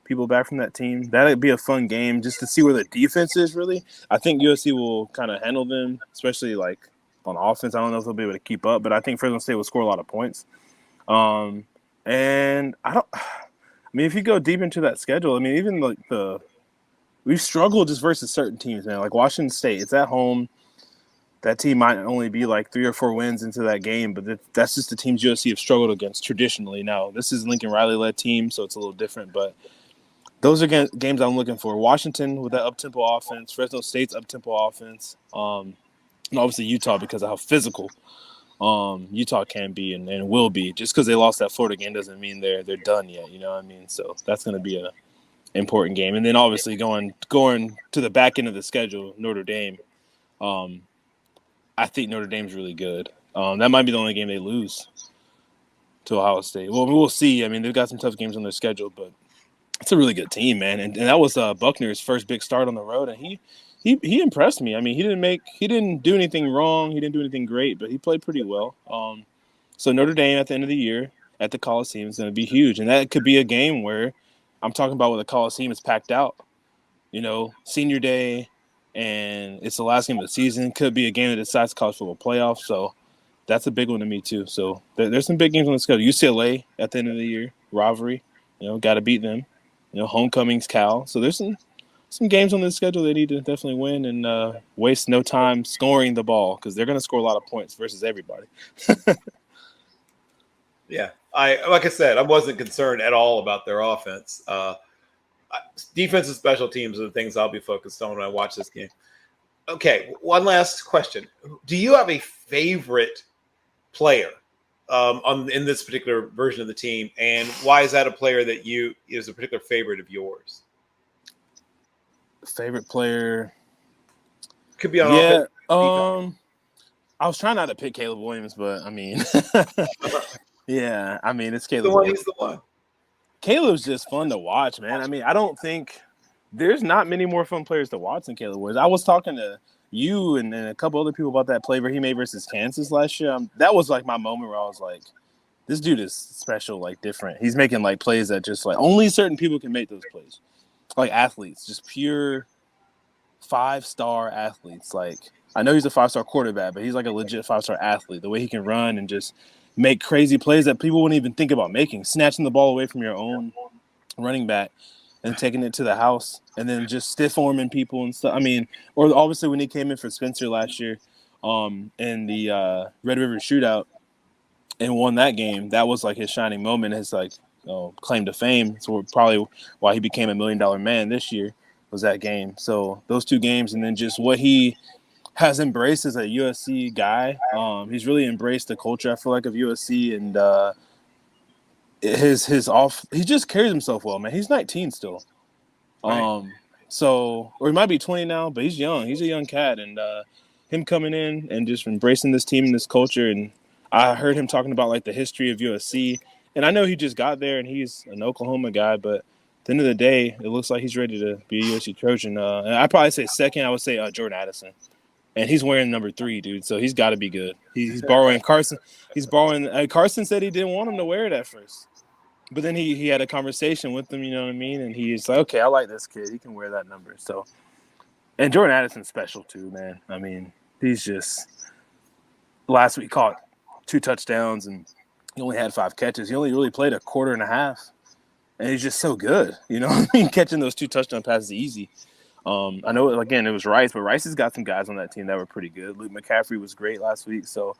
people back from that team. That'd be a fun game just to see where the defense is, really. I think USC will kind of handle them, especially like on offense. I don't know if they'll be able to keep up, but I think Fresno State will score a lot of points. And if you go deep into that schedule, I mean, even like we've struggled just versus certain teams, man. Like Washington State, it's at home. That team might only be like 3 or 4 wins into that game, but that's just the teams USC have struggled against traditionally. Now, this is Lincoln Riley-led team, so it's a little different, but those are games I'm looking for. Washington with that up-tempo offense, Fresno State's up-tempo offense, and obviously Utah because of how physical Utah can be and will be. Just because they lost that Florida game doesn't mean they're done yet, you know what I mean? So that's going to be an important game. And then obviously going to the back end of the schedule, Notre Dame, I think Notre Dame's really good. That might be the only game they lose to Ohio State. Well, we'll see. I mean, they've got some tough games on their schedule, but it's a really good team, man. And that was Buckner's first big start on the road, and he impressed me. I mean, he didn't do anything wrong. He didn't do anything great, but he played pretty well. So Notre Dame at the end of the year at the Coliseum is going to be huge, and that could be a game where I'm talking about where the Coliseum is packed out. You know, senior day. And it's the last game of the season. Could be a game that decides college football playoff. So that's a big one to me too. So there's some big games on the schedule. UCLA at the end of the year, rivalry. You know, got to beat them. You know, homecoming's Cal. So there's some games on the schedule they need to definitely win and waste no time scoring the ball because they're going to score a lot of points versus everybody. Yeah, like I said, I wasn't concerned at all about their offense. Defense and special teams are the things I'll be focused on when I watch this game. Okay, one last question. Do you have a favorite player in this particular version of the team, and why is that a player that is a particular favorite of yours? Favorite player? Could be on offense. I was trying not to pick Caleb Williams, but I mean, yeah, I mean, it's Caleb Williams. Williams. He's the one. Caleb's just fun to watch, man. I mean, I don't think there's not many more fun players to watch than Caleb Williams. I was talking to you and a couple other people about that play where he made versus Kansas last year. That was like my moment where I was like, this dude is special, like different. He's making like plays that just like only certain people can make those plays. Like athletes, just pure 5-star athletes. Like I know he's a 5-star quarterback, but he's like a legit 5-star athlete. The way he can run and just make crazy plays that people wouldn't even think about making, snatching the ball away from your own running back and taking it to the house and then just stiff arming people and stuff. I mean, or obviously when he came in for Spencer last year, in the Red River Shootout and won that game. That was like his shining moment, his like claim to fame. So probably why he became $1 million man this year was that game. So those two games, and then just what he has embraced as a USC guy. He's really embraced the culture, I feel like, of USC, and he just carries himself well, man. He's 19 still. Right. So, or he might be 20 now, but he's young. He's a young cat, and him coming in and just embracing this team and this culture. And I heard him talking about like the history of USC, and I know he just got there and he's an Oklahoma guy, but at the end of the day, it looks like he's ready to be a USC Trojan. And I'd probably say second, I would say Jordan Addison. And he's wearing number 3, dude. So he's got to be good. He's borrowing Carson. He's borrowing. Carson said he didn't want him to wear it at first, but then he had a conversation with him. You know what I mean? And he's like, okay, I like this kid. He can wear that number. So, and Jordan Addison's special too, man. I mean, he's just last week caught 2 touchdowns and he only had 5 catches. He only really played a quarter and a half, and he's just so good. You know what I mean? Catching those 2 touchdown passes easy. I know, again, it was Rice, but Rice has got some guys on that team that were pretty good. Luke McCaffrey was great last week, so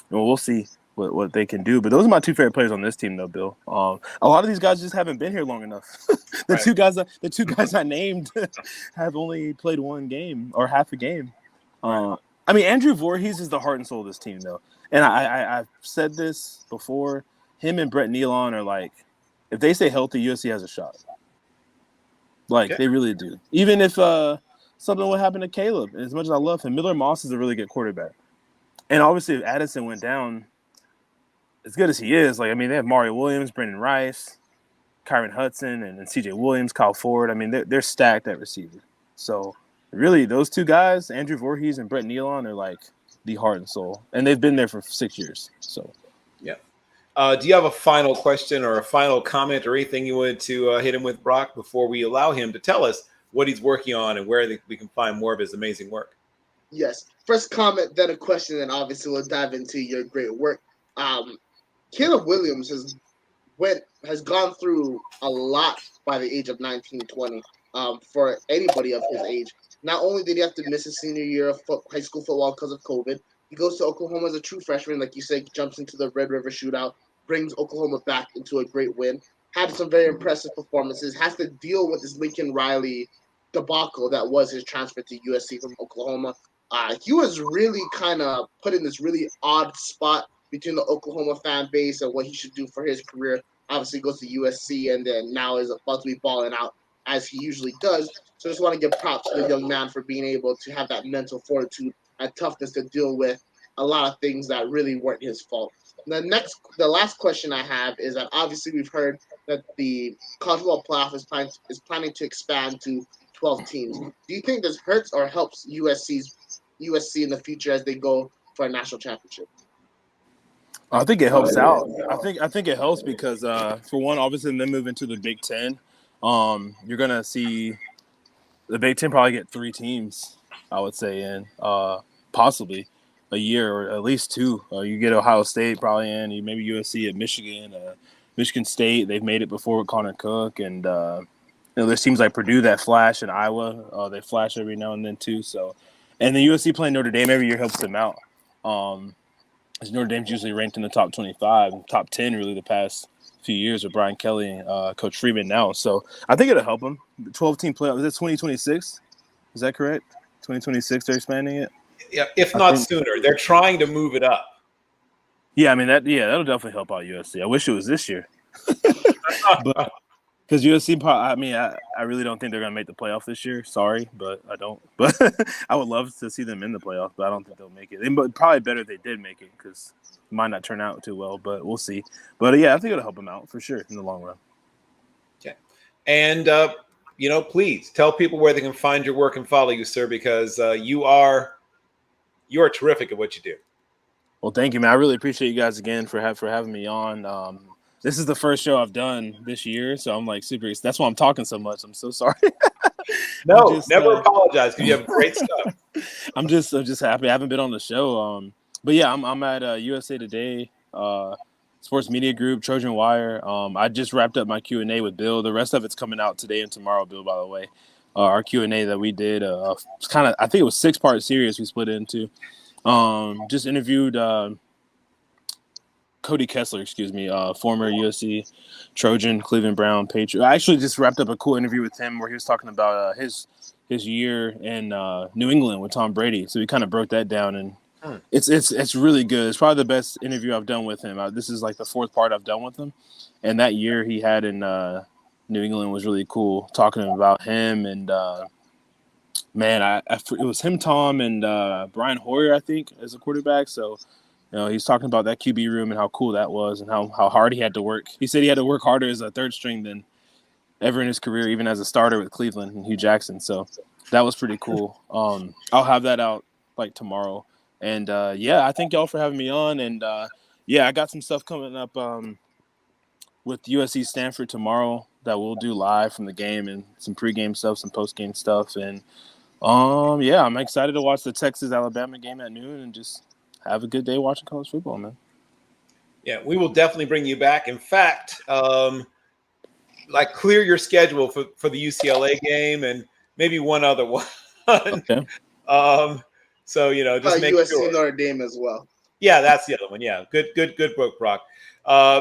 we'll see what they can do. But those are my 2 favorite players on this team, though, Bill. A lot of these guys just haven't been here long enough. The two guys I named have only played 1 game or half a game. I mean, Andrew Voorhees is the heart and soul of this team, though. And I've said this before. Him and Brett Nealon are like, if they stay healthy, USC has a shot. Like, okay. They really do. Even if something would happen to Caleb, as much as I love him, Miller Moss is a really good quarterback. And obviously, if Addison went down, as good as he is, like, I mean, they have Mario Williams, Brendan Rice, Kyron Hudson, and CJ Williams, Kyle Ford. I mean, they're stacked at receiver. So, really, those 2 guys, Andrew Voorhees and Brett Nealon, are like the heart and soul. And they've been there for 6 years. So, yeah. Do you have a final question or a final comment or anything you wanted to hit him with, Brock, before we allow him to tell us what he's working on and where we can find more of his amazing work? Yes. First comment, then a question, and obviously we'll dive into your great work. Caleb Williams has gone through a lot by the age of 19, 20 for anybody of his age. Not only did he have to miss his senior year of high school football because of COVID, he goes to Oklahoma as a true freshman, like you said, jumps into the Red River Shootout, brings Oklahoma back into a great win, had some very impressive performances, has to deal with this Lincoln Riley debacle that was his transfer to USC from Oklahoma. He was really kind of put in this really odd spot between the Oklahoma fan base and what he should do for his career. Obviously goes to USC and then now is about to be balling out as he usually does. So I just want to give props to the young man for being able to have that mental fortitude and toughness to deal with a lot of things that really weren't his fault. The last question I have is that obviously we've heard that the college football playoff is planning to expand to 12 teams. Do you think this hurts or helps USC in the future as they go for a national championship? I think it helps out. I think it helps because for one, obviously, then move into the Big Ten. You're gonna see the Big Ten probably get 3 teams, I would say, in possibly a year or at least 2. You get Ohio State probably in, you maybe USC at Michigan, Michigan State. They've made it before with Connor Cook, and there's teams like Purdue that flash, and Iowa they flash every now and then too. So, and the USC playing Notre Dame every year helps them out. As Notre Dame's usually ranked in the top 25, top 10 really the past few years with Brian Kelly and Coach Freeman now. So I think it'll help them. The 12-team playoff, is it 2026? Is that correct? 2026 they're expanding it? Yeah, if not sooner. They're trying to move it up. Yeah, I mean, that'll definitely help out USC. I wish it was this year. But because USC, I mean, I really don't think they're going to make the playoff this year. Sorry, but I don't. But I would love to see them in the playoff, but I don't think they'll make it. But probably better if they did make it because it might not turn out too well, but we'll see. But, yeah, I think it'll help them out for sure in the long run. Okay. And, please tell people where they can find your work and follow you, sir, because you are terrific at what you do. Well, thank you, man. I really appreciate you guys again for having me on. This is the first show I've done this year, so I'm like super. That's why I'm talking so much. I'm so sorry. No, never apologize because you have great stuff. I'm just happy I haven't been on the show. But yeah, I'm at USA Today, Sports Media Group, Trojan Wire. I just wrapped up my Q&A with Bill. The rest of it's coming out today and tomorrow, Bill, by the way. our Q&A that we did. It's kind of, I think it was 6-part series we split it into. Just interviewed Cody Kessler, former USC Trojan, Cleveland Brown, Patriot. I actually just wrapped up a cool interview with him where he was talking about his year in New England with Tom Brady. So we kind of broke that down, and it's really good. It's probably the best interview I've done with him. This is like the 4th part I've done with him, and that year he had in New England was really cool. Talking about him and man, it was him, Tom, and Brian Hoyer, I think, as a quarterback. So. He's talking about that QB room and how cool that was and how hard he had to work. He said he had to work harder as a third string than ever in his career, even as a starter with Cleveland and Hugh Jackson. So that was pretty cool. I'll have that out like tomorrow. And I thank y'all for having me on. And I got some stuff coming up with USC Stanford tomorrow that we'll do live from the game, and some pregame stuff, some postgame stuff. And I'm excited to watch the Texas-Alabama game at noon and just have a good day watching college football, man. Yeah, we will definitely bring you back. In fact, clear your schedule for the UCLA game and maybe one other one. Okay. So just make USC sure. Notre Dame as well. Yeah, that's the other one. Yeah, good book, Brock.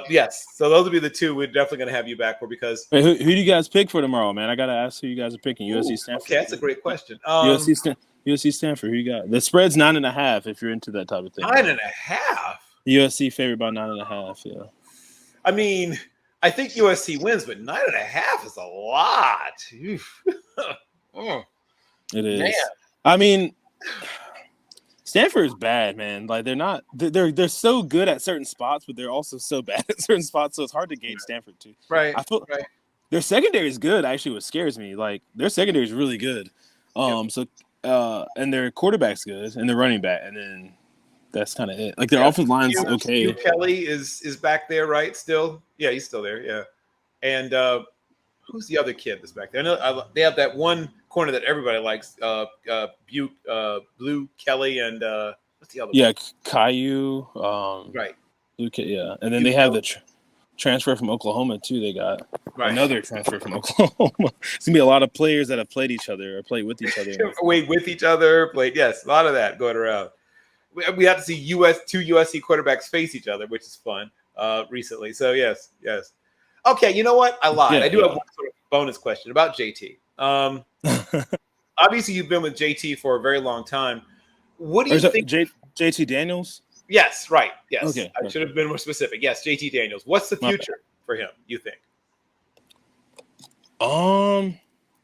Yes, so those will be the 2 we're definitely going to have you back for because. Wait, who do you guys pick for tomorrow, man? I got to ask who you guys are picking. USC Stanford. Okay, that's a great question. USC Stanford. Who you got? The spread's 9.5. If you're into that type of thing. 9.5. USC favorite by 9.5. Yeah. I mean, I think USC wins, but 9.5 is a lot. It is. Man. I mean, Stanford is bad, man. Like they're so good at certain spots, but they're also so bad at certain spots. So it's hard to gauge Stanford too. Right. I feel their secondary is good. Actually, what scares me, like their secondary is really good. And their quarterback's good, and their running back, and then that's kind of it. Like their offensive line's okay. Hugh Kelly is back there, right? Still, yeah, he's still there. Yeah, and who's the other kid that's back there? I know they have that one corner that everybody likes. Blue Kelly and what's the other? Yeah, Caillou. Right. Yeah, and then they have the transfer from Oklahoma too. They got another transfer from Oklahoma. It's gonna be a lot of players that have played each other or played with each other. Yes, a lot of that going around. We have to see two USC quarterbacks face each other, which is fun. Recently, so yes. Okay, you know what? I lied. I do have one sort of bonus question about JT. Obviously, you've been with JT for a very long time. What do you think? JT Daniels? Yes, right. Yes. Okay. I should have been more specific. Yes, JT Daniels. What's the future for him, you think?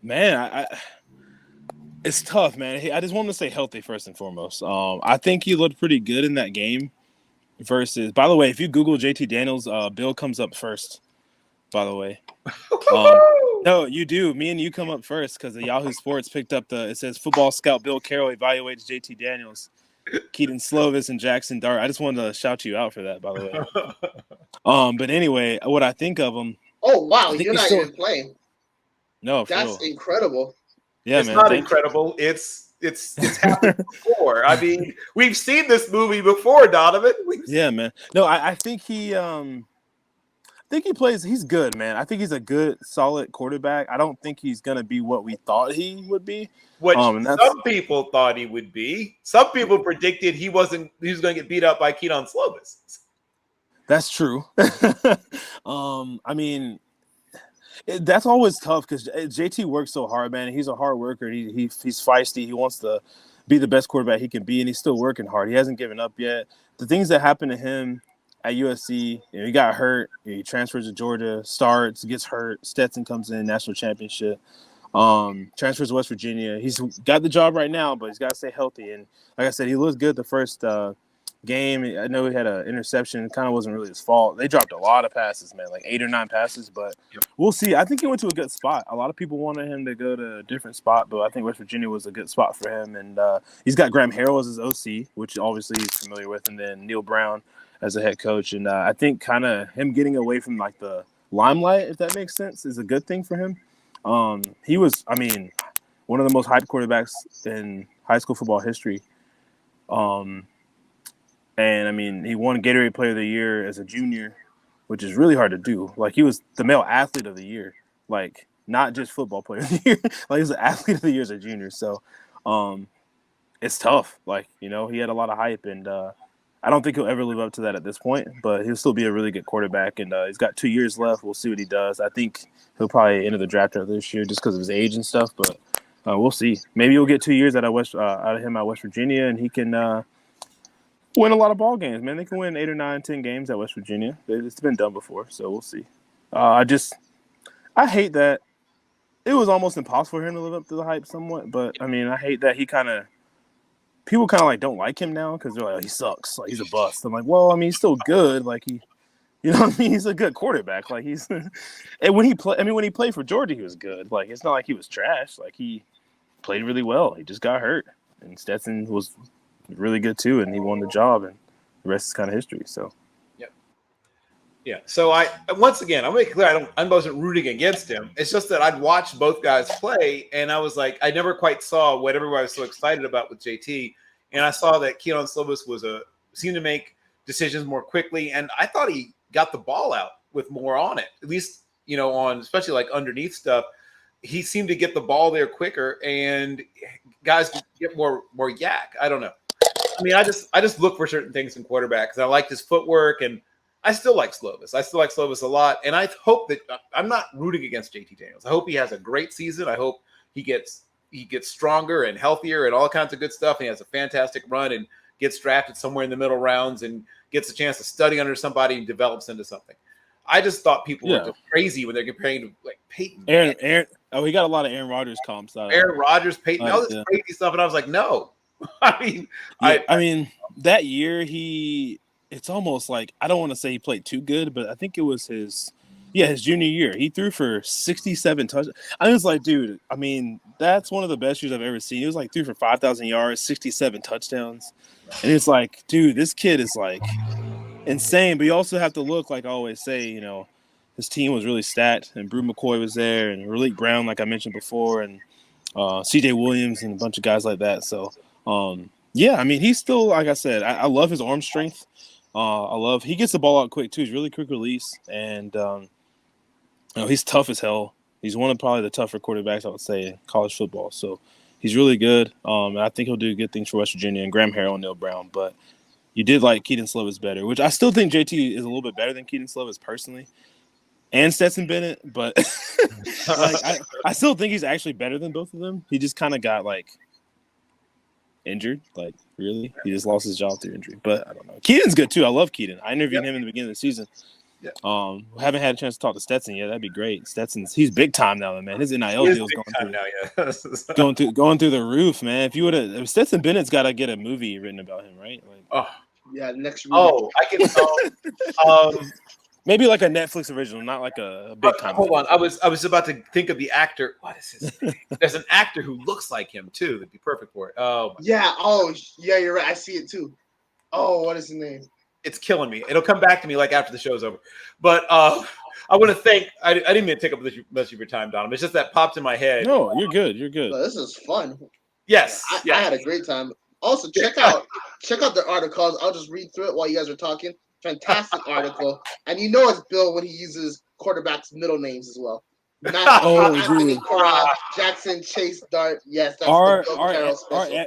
Man, it's tough, man. I just want him to stay healthy first and foremost. I think he looked pretty good in that game versus, by the way, if you Google JT Daniels, Bill comes up first, by the way. No, you do. Me and you come up first because the Yahoo Sports picked up it says football scout Bill Carroll evaluates JT Daniels. Keaton Slovis and Jackson Dart. I just wanted to shout you out for that, by the way. But anyway, what I think of him. Oh wow, you're not even playing. No, that's incredible. Yeah, it's man. Not incredible. It's happened before. I mean, we've seen this movie before, Donovan. Yeah, man. No, I think he. I think he plays. He's good, man. I think he's a good, solid quarterback. I don't think he's gonna be what we thought he would be. What some people thought he would be. Some people predicted he was going to get beat up by Keaton Slovis. That's true. I mean, that's always tough because JT works so hard, man. He's a hard worker. He's feisty. He wants to be the best quarterback he can be, and he's still working hard. He hasn't given up yet. The things that happened to him at USC, he got hurt. He transfers to Georgia, starts, gets hurt. Stetson comes in, national championship. Transfers to West Virginia. He's got the job right now, but he's got to stay healthy. And like I said, he looked good the first game. I know he had an interception. It kind of wasn't really his fault. They dropped a lot of passes, man, like 8 or 9 passes. But we'll see. I think he went to a good spot. A lot of people wanted him to go to a different spot, but I think West Virginia was a good spot for him. And he's got Graham Harrell as his OC, which obviously he's familiar with, and then Neil Brown as a head coach. And I think kind of him getting away from like the limelight, if that makes sense, is a good thing for him. He was, I mean, one of the most hyped quarterbacks in high school football history. And I mean, he won Gatorade Player of the Year as a junior, which is really hard to do. Like, he was the male athlete of the year. Like, not just football player of the year. Like he's an athlete of the year as a junior. So it's tough. Like, you know, he had a lot of hype, and I don't think he'll ever live up to that at this point, but he'll still be a really good quarterback, and he's got 2 years left. We'll see what he does. I think he'll probably enter the draft after this year just because of his age and stuff, but we'll see. Maybe he'll get 2 years out of him at West Virginia, and he can win a lot of ball games, man. They can win 8 or 9, 10 games at West Virginia. It's been done before, so we'll see. I hate that it was almost impossible for him to live up to the hype somewhat, but, I mean, I hate that people kind of like don't like him now because they're like, oh, he sucks. Like, he's a bust. I'm like, well, I mean, he's still good. Like, you know what I mean? He's a good quarterback. Like, and when he played for Georgia, he was good. Like, it's not like he was trash. Like, he played really well. He just got hurt. And Stetson was really good too, and he won the job, and the rest is kind of history. So, yeah. So once again, I'll make it clear I wasn't rooting against him. It's just that I'd watched both guys play, and I was like, I never quite saw what everybody was so excited about with JT, and I saw that Keon Slovis seemed to make decisions more quickly, and I thought he got the ball out with more on it, at least, you know, on especially like underneath stuff. He seemed to get the ball there quicker, and guys get more yak. I don't know. I mean, I just look for certain things in quarterbacks. I like his footwork, and I still like Slovis. I still like Slovis a lot, and I hope that I'm not rooting against JT Daniels. I hope he has a great season. I hope he gets stronger and healthier and all kinds of good stuff. And he has a fantastic run and gets drafted somewhere in the middle rounds and gets a chance to study under somebody and develops into something. I just thought people were just crazy when they're comparing to like Peyton. Aaron. Oh, we got a lot of Aaron Rodgers comps. Aaron Rodgers, Peyton, all this crazy stuff, and I was like, no. I mean, that year it's almost like, I don't want to say he played too good, but I think it was his junior year. He threw for 67 touchdowns. I was like, dude, I mean, that's one of the best years I've ever seen. He was like threw for 5,000 yards, 67 touchdowns. And it's like, dude, this kid is like insane. But you also have to look, like I always say, you know, his team was really stacked, and Brew McCoy was there, and Raleek Brown, like I mentioned before, and CJ Williams and a bunch of guys like that. So, I mean, he's still, like I said, I love his arm strength. He gets the ball out quick too. He's really quick release, and you know, he's tough as hell. He's one of probably the tougher quarterbacks, I would say, in college football. So he's really good. And I think he'll do good things for West Virginia and Graham Harrell and Neil Brown. But you did like Keaton Slovis better, which I still think JT is a little bit better than Keaton Slovis personally, and Stetson Bennett. But like, I still think he's actually better than both of them. He just kind of got like injured, like really, he just lost his job through injury. But I don't know. Keaton's good too. I love Keaton. I interviewed him in the beginning of the season. Yeah. Haven't had a chance to talk to Stetson yet. That'd be great. He's big time now, man. His NIL deal's going through the roof, man. If Stetson Bennett's got to get a movie written about him, right? Like, next week. I can. Maybe like a Netflix original, not like a big time. Hold on, I was about to think of the actor. What is his name? There's an actor who looks like him too. That'd be perfect for it. You're right. I see it too. Oh, what is his name? It's killing me. It'll come back to me like after the show's over. But I want to thank. I didn't mean to take up much of your time, Donovan. It's just that popped in my head. No, you're good. You're good. This is fun. Yes, I had a great time. Also, check out the articles. I'll just read through it while you guys are talking. Fantastic article, and you know it's Bill when he uses quarterbacks' middle names as well. Anthony Corral, Jackson, Chase, Dart. Yes, that's the Bill Carroll special.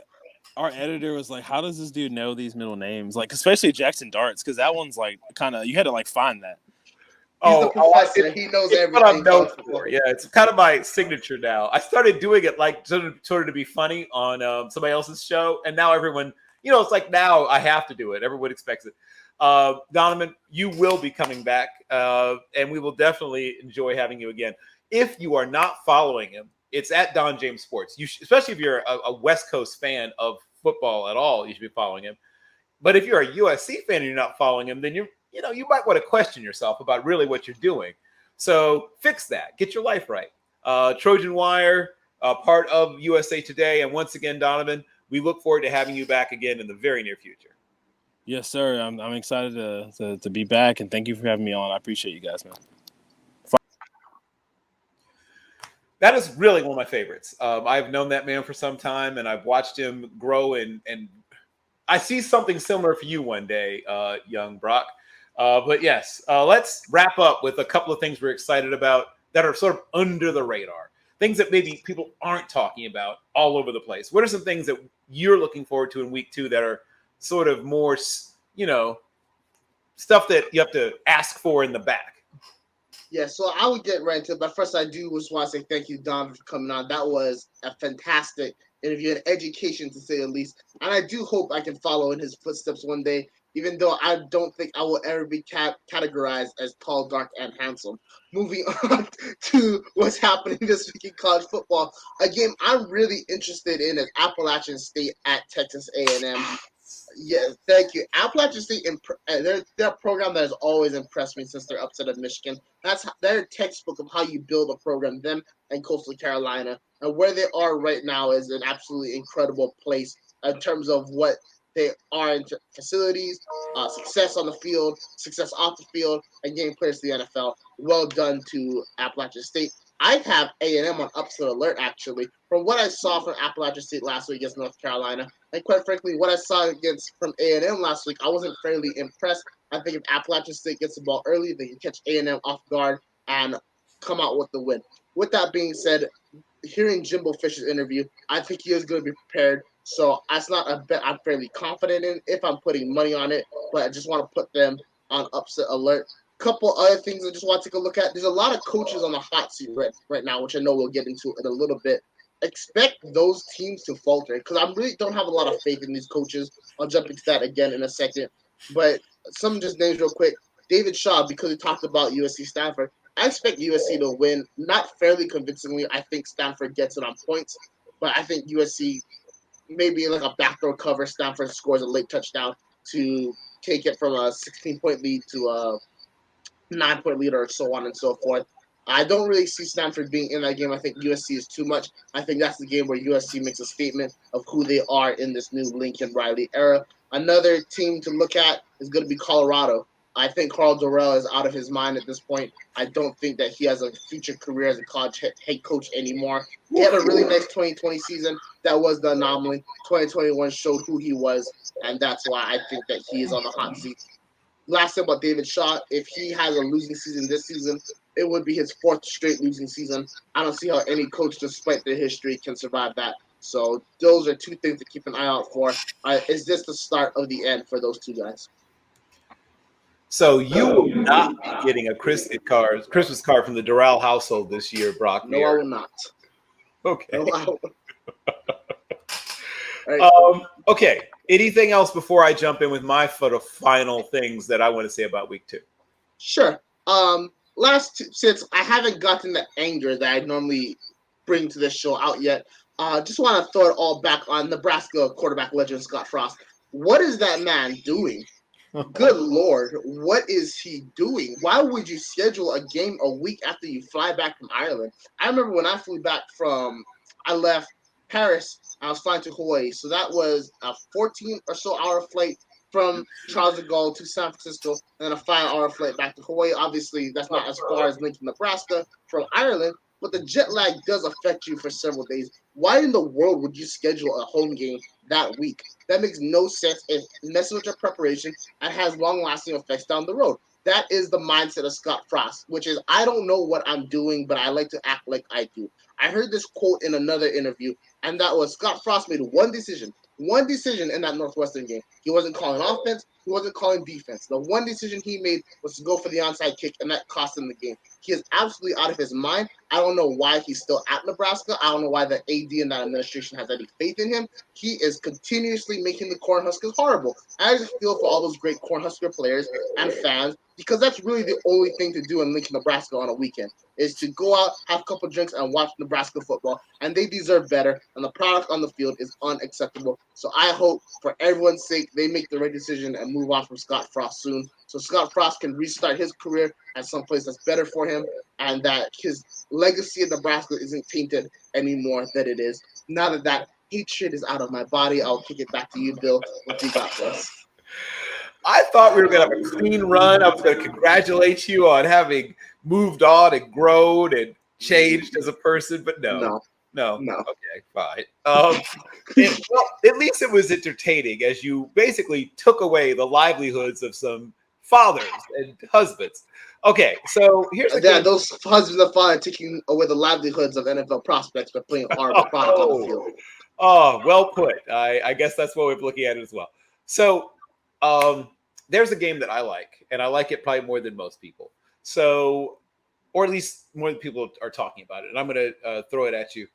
Our editor was like, "How does this dude know these middle names? Like, especially Jackson Darts, because that one's like kind of you had to like find that." He's the professor. He knows everything. What I'm known for. Yeah, it's kind of my signature now. I started doing it like sort of to be funny on somebody else's show, and now everyone, you know, it's like now I have to do it. Everyone expects it. Donovan, you will be coming back, and we will definitely enjoy having you again. If you are not following him, it's at Don James Sports. Especially if you're a West Coast fan of football at all, you should be following him. But if you're a USC fan and you're not following him, then you might want to question yourself about really what you're doing. So fix that. Get your life right. Trojan Wire, part of USA Today. And once again, Donovan, we look forward to having you back again in the very near future. Yes, sir. I'm excited to be back, and thank you for having me on. I appreciate you guys, man. That is really one of my favorites. I've known that man for some time, and I've watched him grow, and I see something similar for you one day, young Brock. But yes, let's wrap up with a couple of things we're excited about. that are sort of under the radar, things that maybe people aren't talking about all over the place? What are some things that you're looking forward to in week 2 that are sort of more, stuff that you have to ask for in the back? Yeah, so I would get right into it, but first I do just want to say thank you, Don, for coming on. That was a fantastic interview and education, to say the least. And I do hope I can follow in his footsteps one day, even though I don't think I will ever be categorized as tall, dark, and handsome. Moving on to what's happening this week in college football. A game I'm really interested in is Appalachian State at Texas A&M. Yeah, thank you. Appalachian State, they're a program that has always impressed me since their upset of Michigan. That's their textbook of how you build a program. Them and Coastal Carolina, and where they are right now is an absolutely incredible place in terms of what they are in facilities, success on the field, success off the field, and getting players to the NFL. Well done to Appalachian State. I have A&M on upset alert, actually, from what I saw from Appalachian State last week against North Carolina. And quite frankly, what I saw from A&M last week, I wasn't fairly impressed. I think if Appalachian State gets the ball early, they can catch A&M off guard and come out with the win. With that being said, hearing Jimbo Fisher's interview, I think he is going to be prepared. So that's not a bet I'm fairly confident in if I'm putting money on it, but I just want to put them on upset alert. Couple other things I just want to take a look at. There's a lot of coaches on the hot seat right now, which I know we'll get into in a little bit. Expect those teams to falter because I really don't have a lot of faith in these coaches. I'll jump into that again in a second. But some just names real quick. David Shaw, because he talked about USC Stanford, I expect USC to win, not fairly convincingly. I think Stanford gets it on points, but I think USC, maybe like a backdoor cover, Stanford scores a late touchdown to take it from a 16-point lead to a 9-point lead, or so on and so forth. I don't really see Stanford being in that game. I think USC is too much. I think that's the game where USC makes a statement of who they are in this new Lincoln Riley era. Another team to look at is going to be Colorado. I think Carl Dorrell is out of his mind at this point. I don't think that he has a future career as a college head coach anymore. He had a really nice 2020 season. That was the anomaly. 2021 showed who he was, and that's why I think that he is on the hot seat. Last thing about David Shaw, if he has a losing season this season, it would be his 4th straight losing season. I don't see how any coach, despite their history, can survive that. So those are 2 things to keep an eye out for. Is this the start of the end for those 2 guys? So you will not be getting a Christmas card from the Doral household this year, Brock. No, I will not. Okay. No, I will. Right. Okay. Anything else before I jump in with my final things that I want to say about week 2? Sure. Since I haven't gotten the anger that I normally bring to this show out yet, just want to throw it all back on Nebraska quarterback legend Scott Frost. What is that man doing? Good Lord, what is he doing? Why would you schedule a game a week after you fly back from Ireland? I remember when I flew back I left Paris, I was flying to Hawaii. So that was a 14 or so hour flight from Charles de Gaulle to San Francisco, and then a 5-hour flight back to Hawaii. Obviously, that's not as far as Lincoln, Nebraska from Ireland, but the jet lag does affect you for several days. Why in the world would you schedule a home game that week? That makes no sense. It messes with your preparation and has long-lasting effects down the road. That is the mindset of Scott Frost, which is, I don't know what I'm doing, but I like to act like I do. I heard this quote in another interview, and that was Scott Frost made one decision in that Northwestern game. He wasn't calling offense. He wasn't calling defense. The one decision he made was to go for the onside kick, and that cost him the game. He is absolutely out of his mind. I don't know why he's still at Nebraska. I don't know why the AD and that administration has any faith in him. He is continuously making the Cornhuskers horrible. I just feel for all those great Cornhusker players and fans, because that's really the only thing to do in Lincoln, Nebraska on a weekend, is to go out, have a couple drinks, and watch Nebraska football. And they deserve better, and the product on the field is unacceptable. So I hope, for everyone's sake, they make the right decision and move on from Scott Frost soon, so Scott Frost can restart his career at some place that's better for him, and that his legacy in Nebraska isn't tainted anymore than it is. Now that that hatred is out of my body, I'll kick it back to you, Bill. What you got for us? I thought we were going to have a clean run. I was going to congratulate you on having moved on and grown and changed as a person, but no. Okay, fine. Well, at least it was entertaining, as you basically took away the livelihoods of some fathers and husbands. Okay, so here's the Yeah, game. those husbands and fathers taking away the livelihoods of NFL prospects by playing horrible product on the field. Oh, well put. I guess that's what we're looking at it as well. So there's a game that I like, and I like it probably more than most people. So, or at least more than people are talking about it. And I'm going to throw it at you.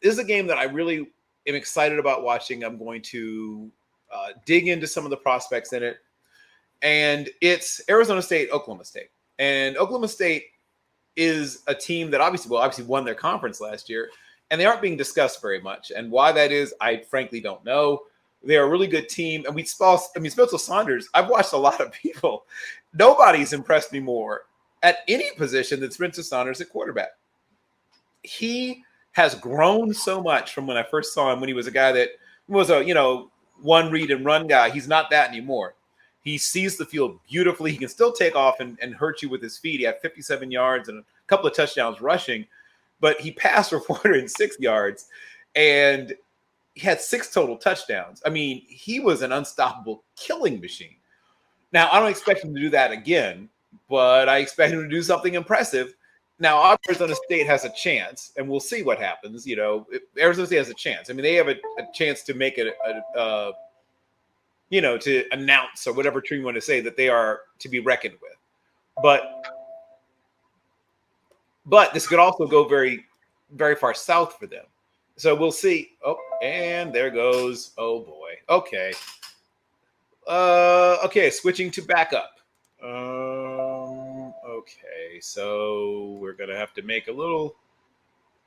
This is a game that I really am excited about watching. I'm going to dig into some of the prospects in it. And it's Arizona State, Oklahoma State. And Oklahoma State is a team that obviously won their conference last year, and they aren't being discussed very much. And why that is, I frankly don't know. They're a really good team. And Spencer Sanders, I've watched a lot of people. Nobody's impressed me more at any position than Spencer Sanders at quarterback. He has grown so much from when I first saw him, when he was a guy that was a, one read and run guy. He's not that anymore. He sees the field beautifully. He can still take off and hurt you with his feet. He had 57 yards and a couple of touchdowns rushing, but he passed for 406 yards, and he had 6 total touchdowns. I mean, he was an unstoppable killing machine. Now, I don't expect him to do that again, but I expect him to do something impressive. Now, Arizona State has a chance, and we'll see what happens. Arizona State has a chance. I mean, they have a chance to make it to announce, or whatever term you want to say, that they are to be reckoned with. But this could also go very, very far south for them. So we'll see. Oh, and there goes. Oh boy. Okay. Okay. Switching to backup. Okay. So we're gonna have to make a little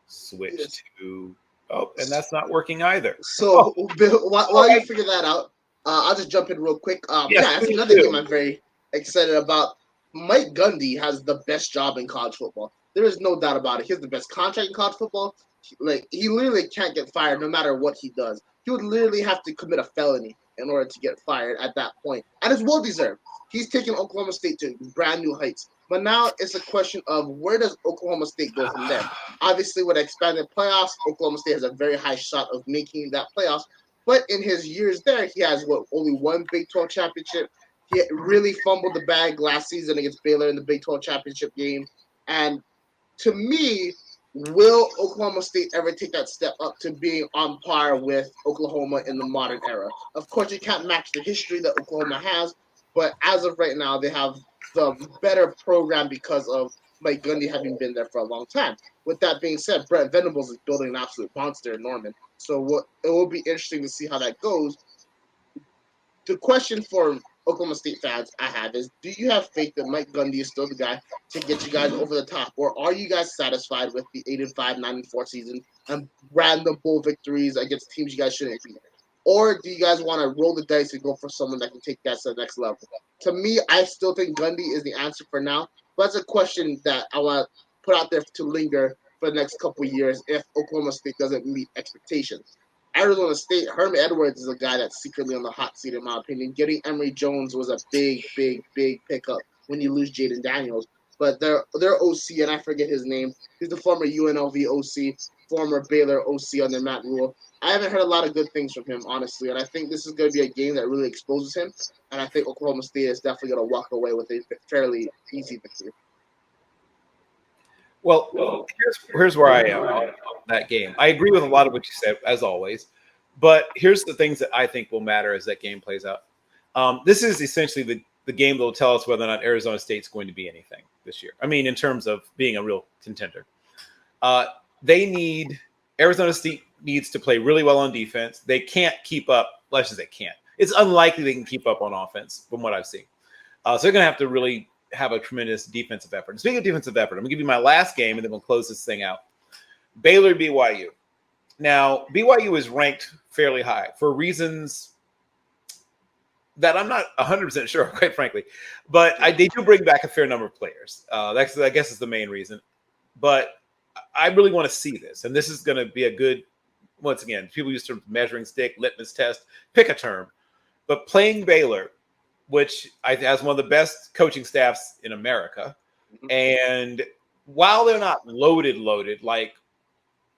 switch to. Oh, and that's not working either. So Bill, while you figure that out, I'll just jump in real quick. That's another game I'm very excited about. Mike Gundy has the best job in college football. There is no doubt about it. He has the best contract in college football. He literally can't get fired no matter what he does. He would literally have to commit a felony in order to get fired at that point. And it's well deserved. He's taken Oklahoma State to brand new heights. But now it's a question of, where does Oklahoma State go from there? Obviously, with expanded playoffs, Oklahoma State has a very high shot of making that playoffs. But in his years there, he has only one Big 12 championship. He really fumbled the bag last season against Baylor in the Big 12 championship game. And to me, will Oklahoma State ever take that step up to being on par with Oklahoma in the modern era? Of course, you can't match the history that Oklahoma has, but as of right now, they have the better program because of Mike Gundy having been there for a long time. With that being said, Brent Venables is building an absolute monster in Norman. So it will be interesting to see how that goes. The question for Oklahoma State fans I have is, do you have faith that Mike Gundy is still the guy to get you guys over the top? Or are you guys satisfied with the 8-5, 9-4 season and random bowl victories against teams you guys shouldn't be? Or do you guys want to roll the dice and go for someone that can take that to the next level? To me, I still think Gundy is the answer for now. But that's a question that I want to put out there to linger for the next couple of years if Oklahoma State doesn't meet expectations. Arizona State, Herman Edwards is a guy that's secretly on the hot seat, in my opinion. Getting Emory Jones was a big, big, big pickup when you lose Jaden Daniels. But their OC, and I forget his name, he's the former UNLV OC, former Baylor OC under Matt Rule. I haven't heard a lot of good things from him, honestly, and I think this is going to be a game that really exposes him, and I think Oklahoma State is definitely going to walk away with a fairly easy victory. Well, here's where I am on that game. I agree with a lot of what you said, as always, but here's the things that I think will matter as that game plays out. This is essentially the game that will tell us whether or not Arizona State's going to be anything this year. I mean, in terms of being a real contender. Arizona State needs to play really well on defense. They can't keep up, let's just say can't. It's unlikely they can keep up on offense from what I've seen. So they're going to have to really have a tremendous defensive effort. And speaking of defensive effort, I'm going to give you my last game, and then we'll close this thing out. Baylor, BYU. Now, BYU is ranked fairly high for reasons that I'm not 100% sure, quite frankly. But they do bring back a fair number of players. That's, I guess, is the main reason. But I really want to see this. And this is going to be a good, once again, people use terms measuring stick, litmus test, pick a term. But playing Baylor, which has one of the best coaching staffs in America. And while they're not loaded like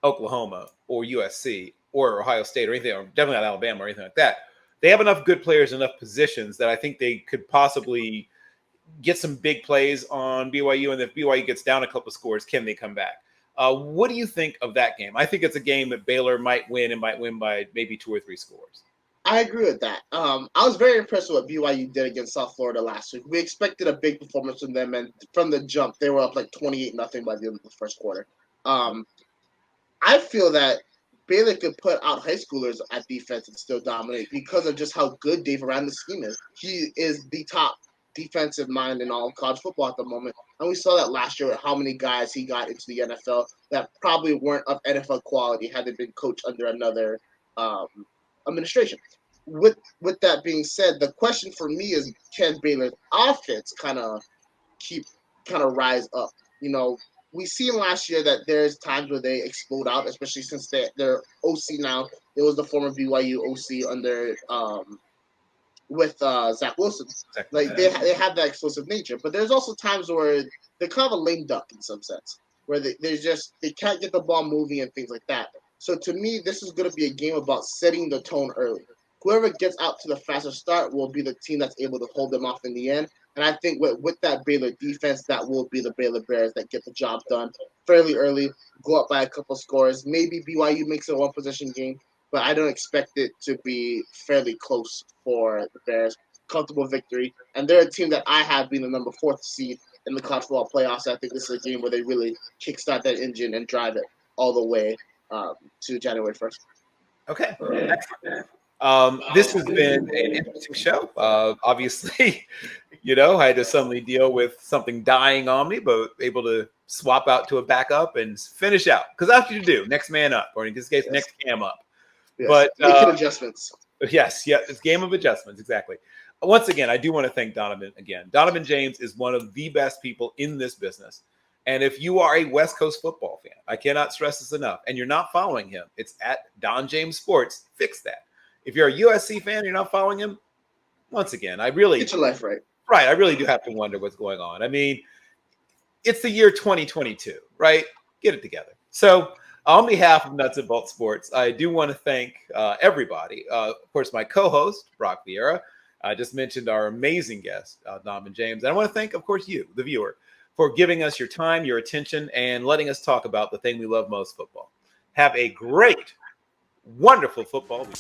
Oklahoma or USC or Ohio State or anything, or definitely not Alabama or anything like that, they have enough good players, enough positions that I think they could possibly get some big plays on BYU, and if BYU gets down a couple scores, can they come back? What do you think of that game? I think it's a game that Baylor might win and might win by maybe 2 or 3 scores. I agree with that. I was very impressed with what BYU did against South Florida last week. We expected a big performance from them, and from the jump, they were up like 28-0 by the end of the first quarter. I feel that Baylor could put out high schoolers at defense and still dominate because of just how good Dave Aranda's scheme is. He is the top defensive mind in all college football at the moment. And we saw that last year with how many guys he got into the NFL that probably weren't of NFL quality had they been coached under another administration. With that being said, the question for me is, can Baylor's offense kind of rise up? You know, we seen last year that there's times where they explode out, especially since they're OC now. It was the former BYU OC under with Zach Wilson. Like they have that explosive nature, but there's also times where they're kind of a lame duck in some sense, where they can't get the ball moving and things like that. So to me, this is going to be a game about setting the tone early. Whoever gets out to the faster start will be the team that's able to hold them off in the end. And I think with that Baylor defense, that will be the Baylor Bears that get the job done fairly early, go up by a couple scores. Maybe BYU makes it a one-possession game, but I don't expect it to be fairly close for the Bears. Comfortable victory. And they're a team that I have being the number 4th seed in the college football playoffs. I think this is a game where they really kickstart that engine and drive it all the way to January 1st. Okay. This has been an interesting show. Obviously, I had to suddenly deal with something dying on me, but able to swap out to a backup and finish out. Because that's what you do. Next man up, or in this case, next cam up. Yes. But making adjustments. Yes, it's game of adjustments, exactly. Once again, I do want to thank Donovan again. Donovan James is one of the best people in this business. And if you are a West Coast football fan, I cannot stress this enough, and you're not following him, it's at Don James Sports. Fix that. If you're a USC fan, you're not following him. Once again, I really get your life right. Right, I really do have to wonder what's going on. I mean, it's the year 2022, right? Get it together. So, on behalf of Nuts and Bolts Sports, I do want to thank everybody. Of course, my co-host Brock Vieira. I just mentioned our amazing guest, Donovan James, and I want to thank, of course, you, the viewer, for giving us your time, your attention, and letting us talk about the thing we love most, football. Have a great, wonderful football week.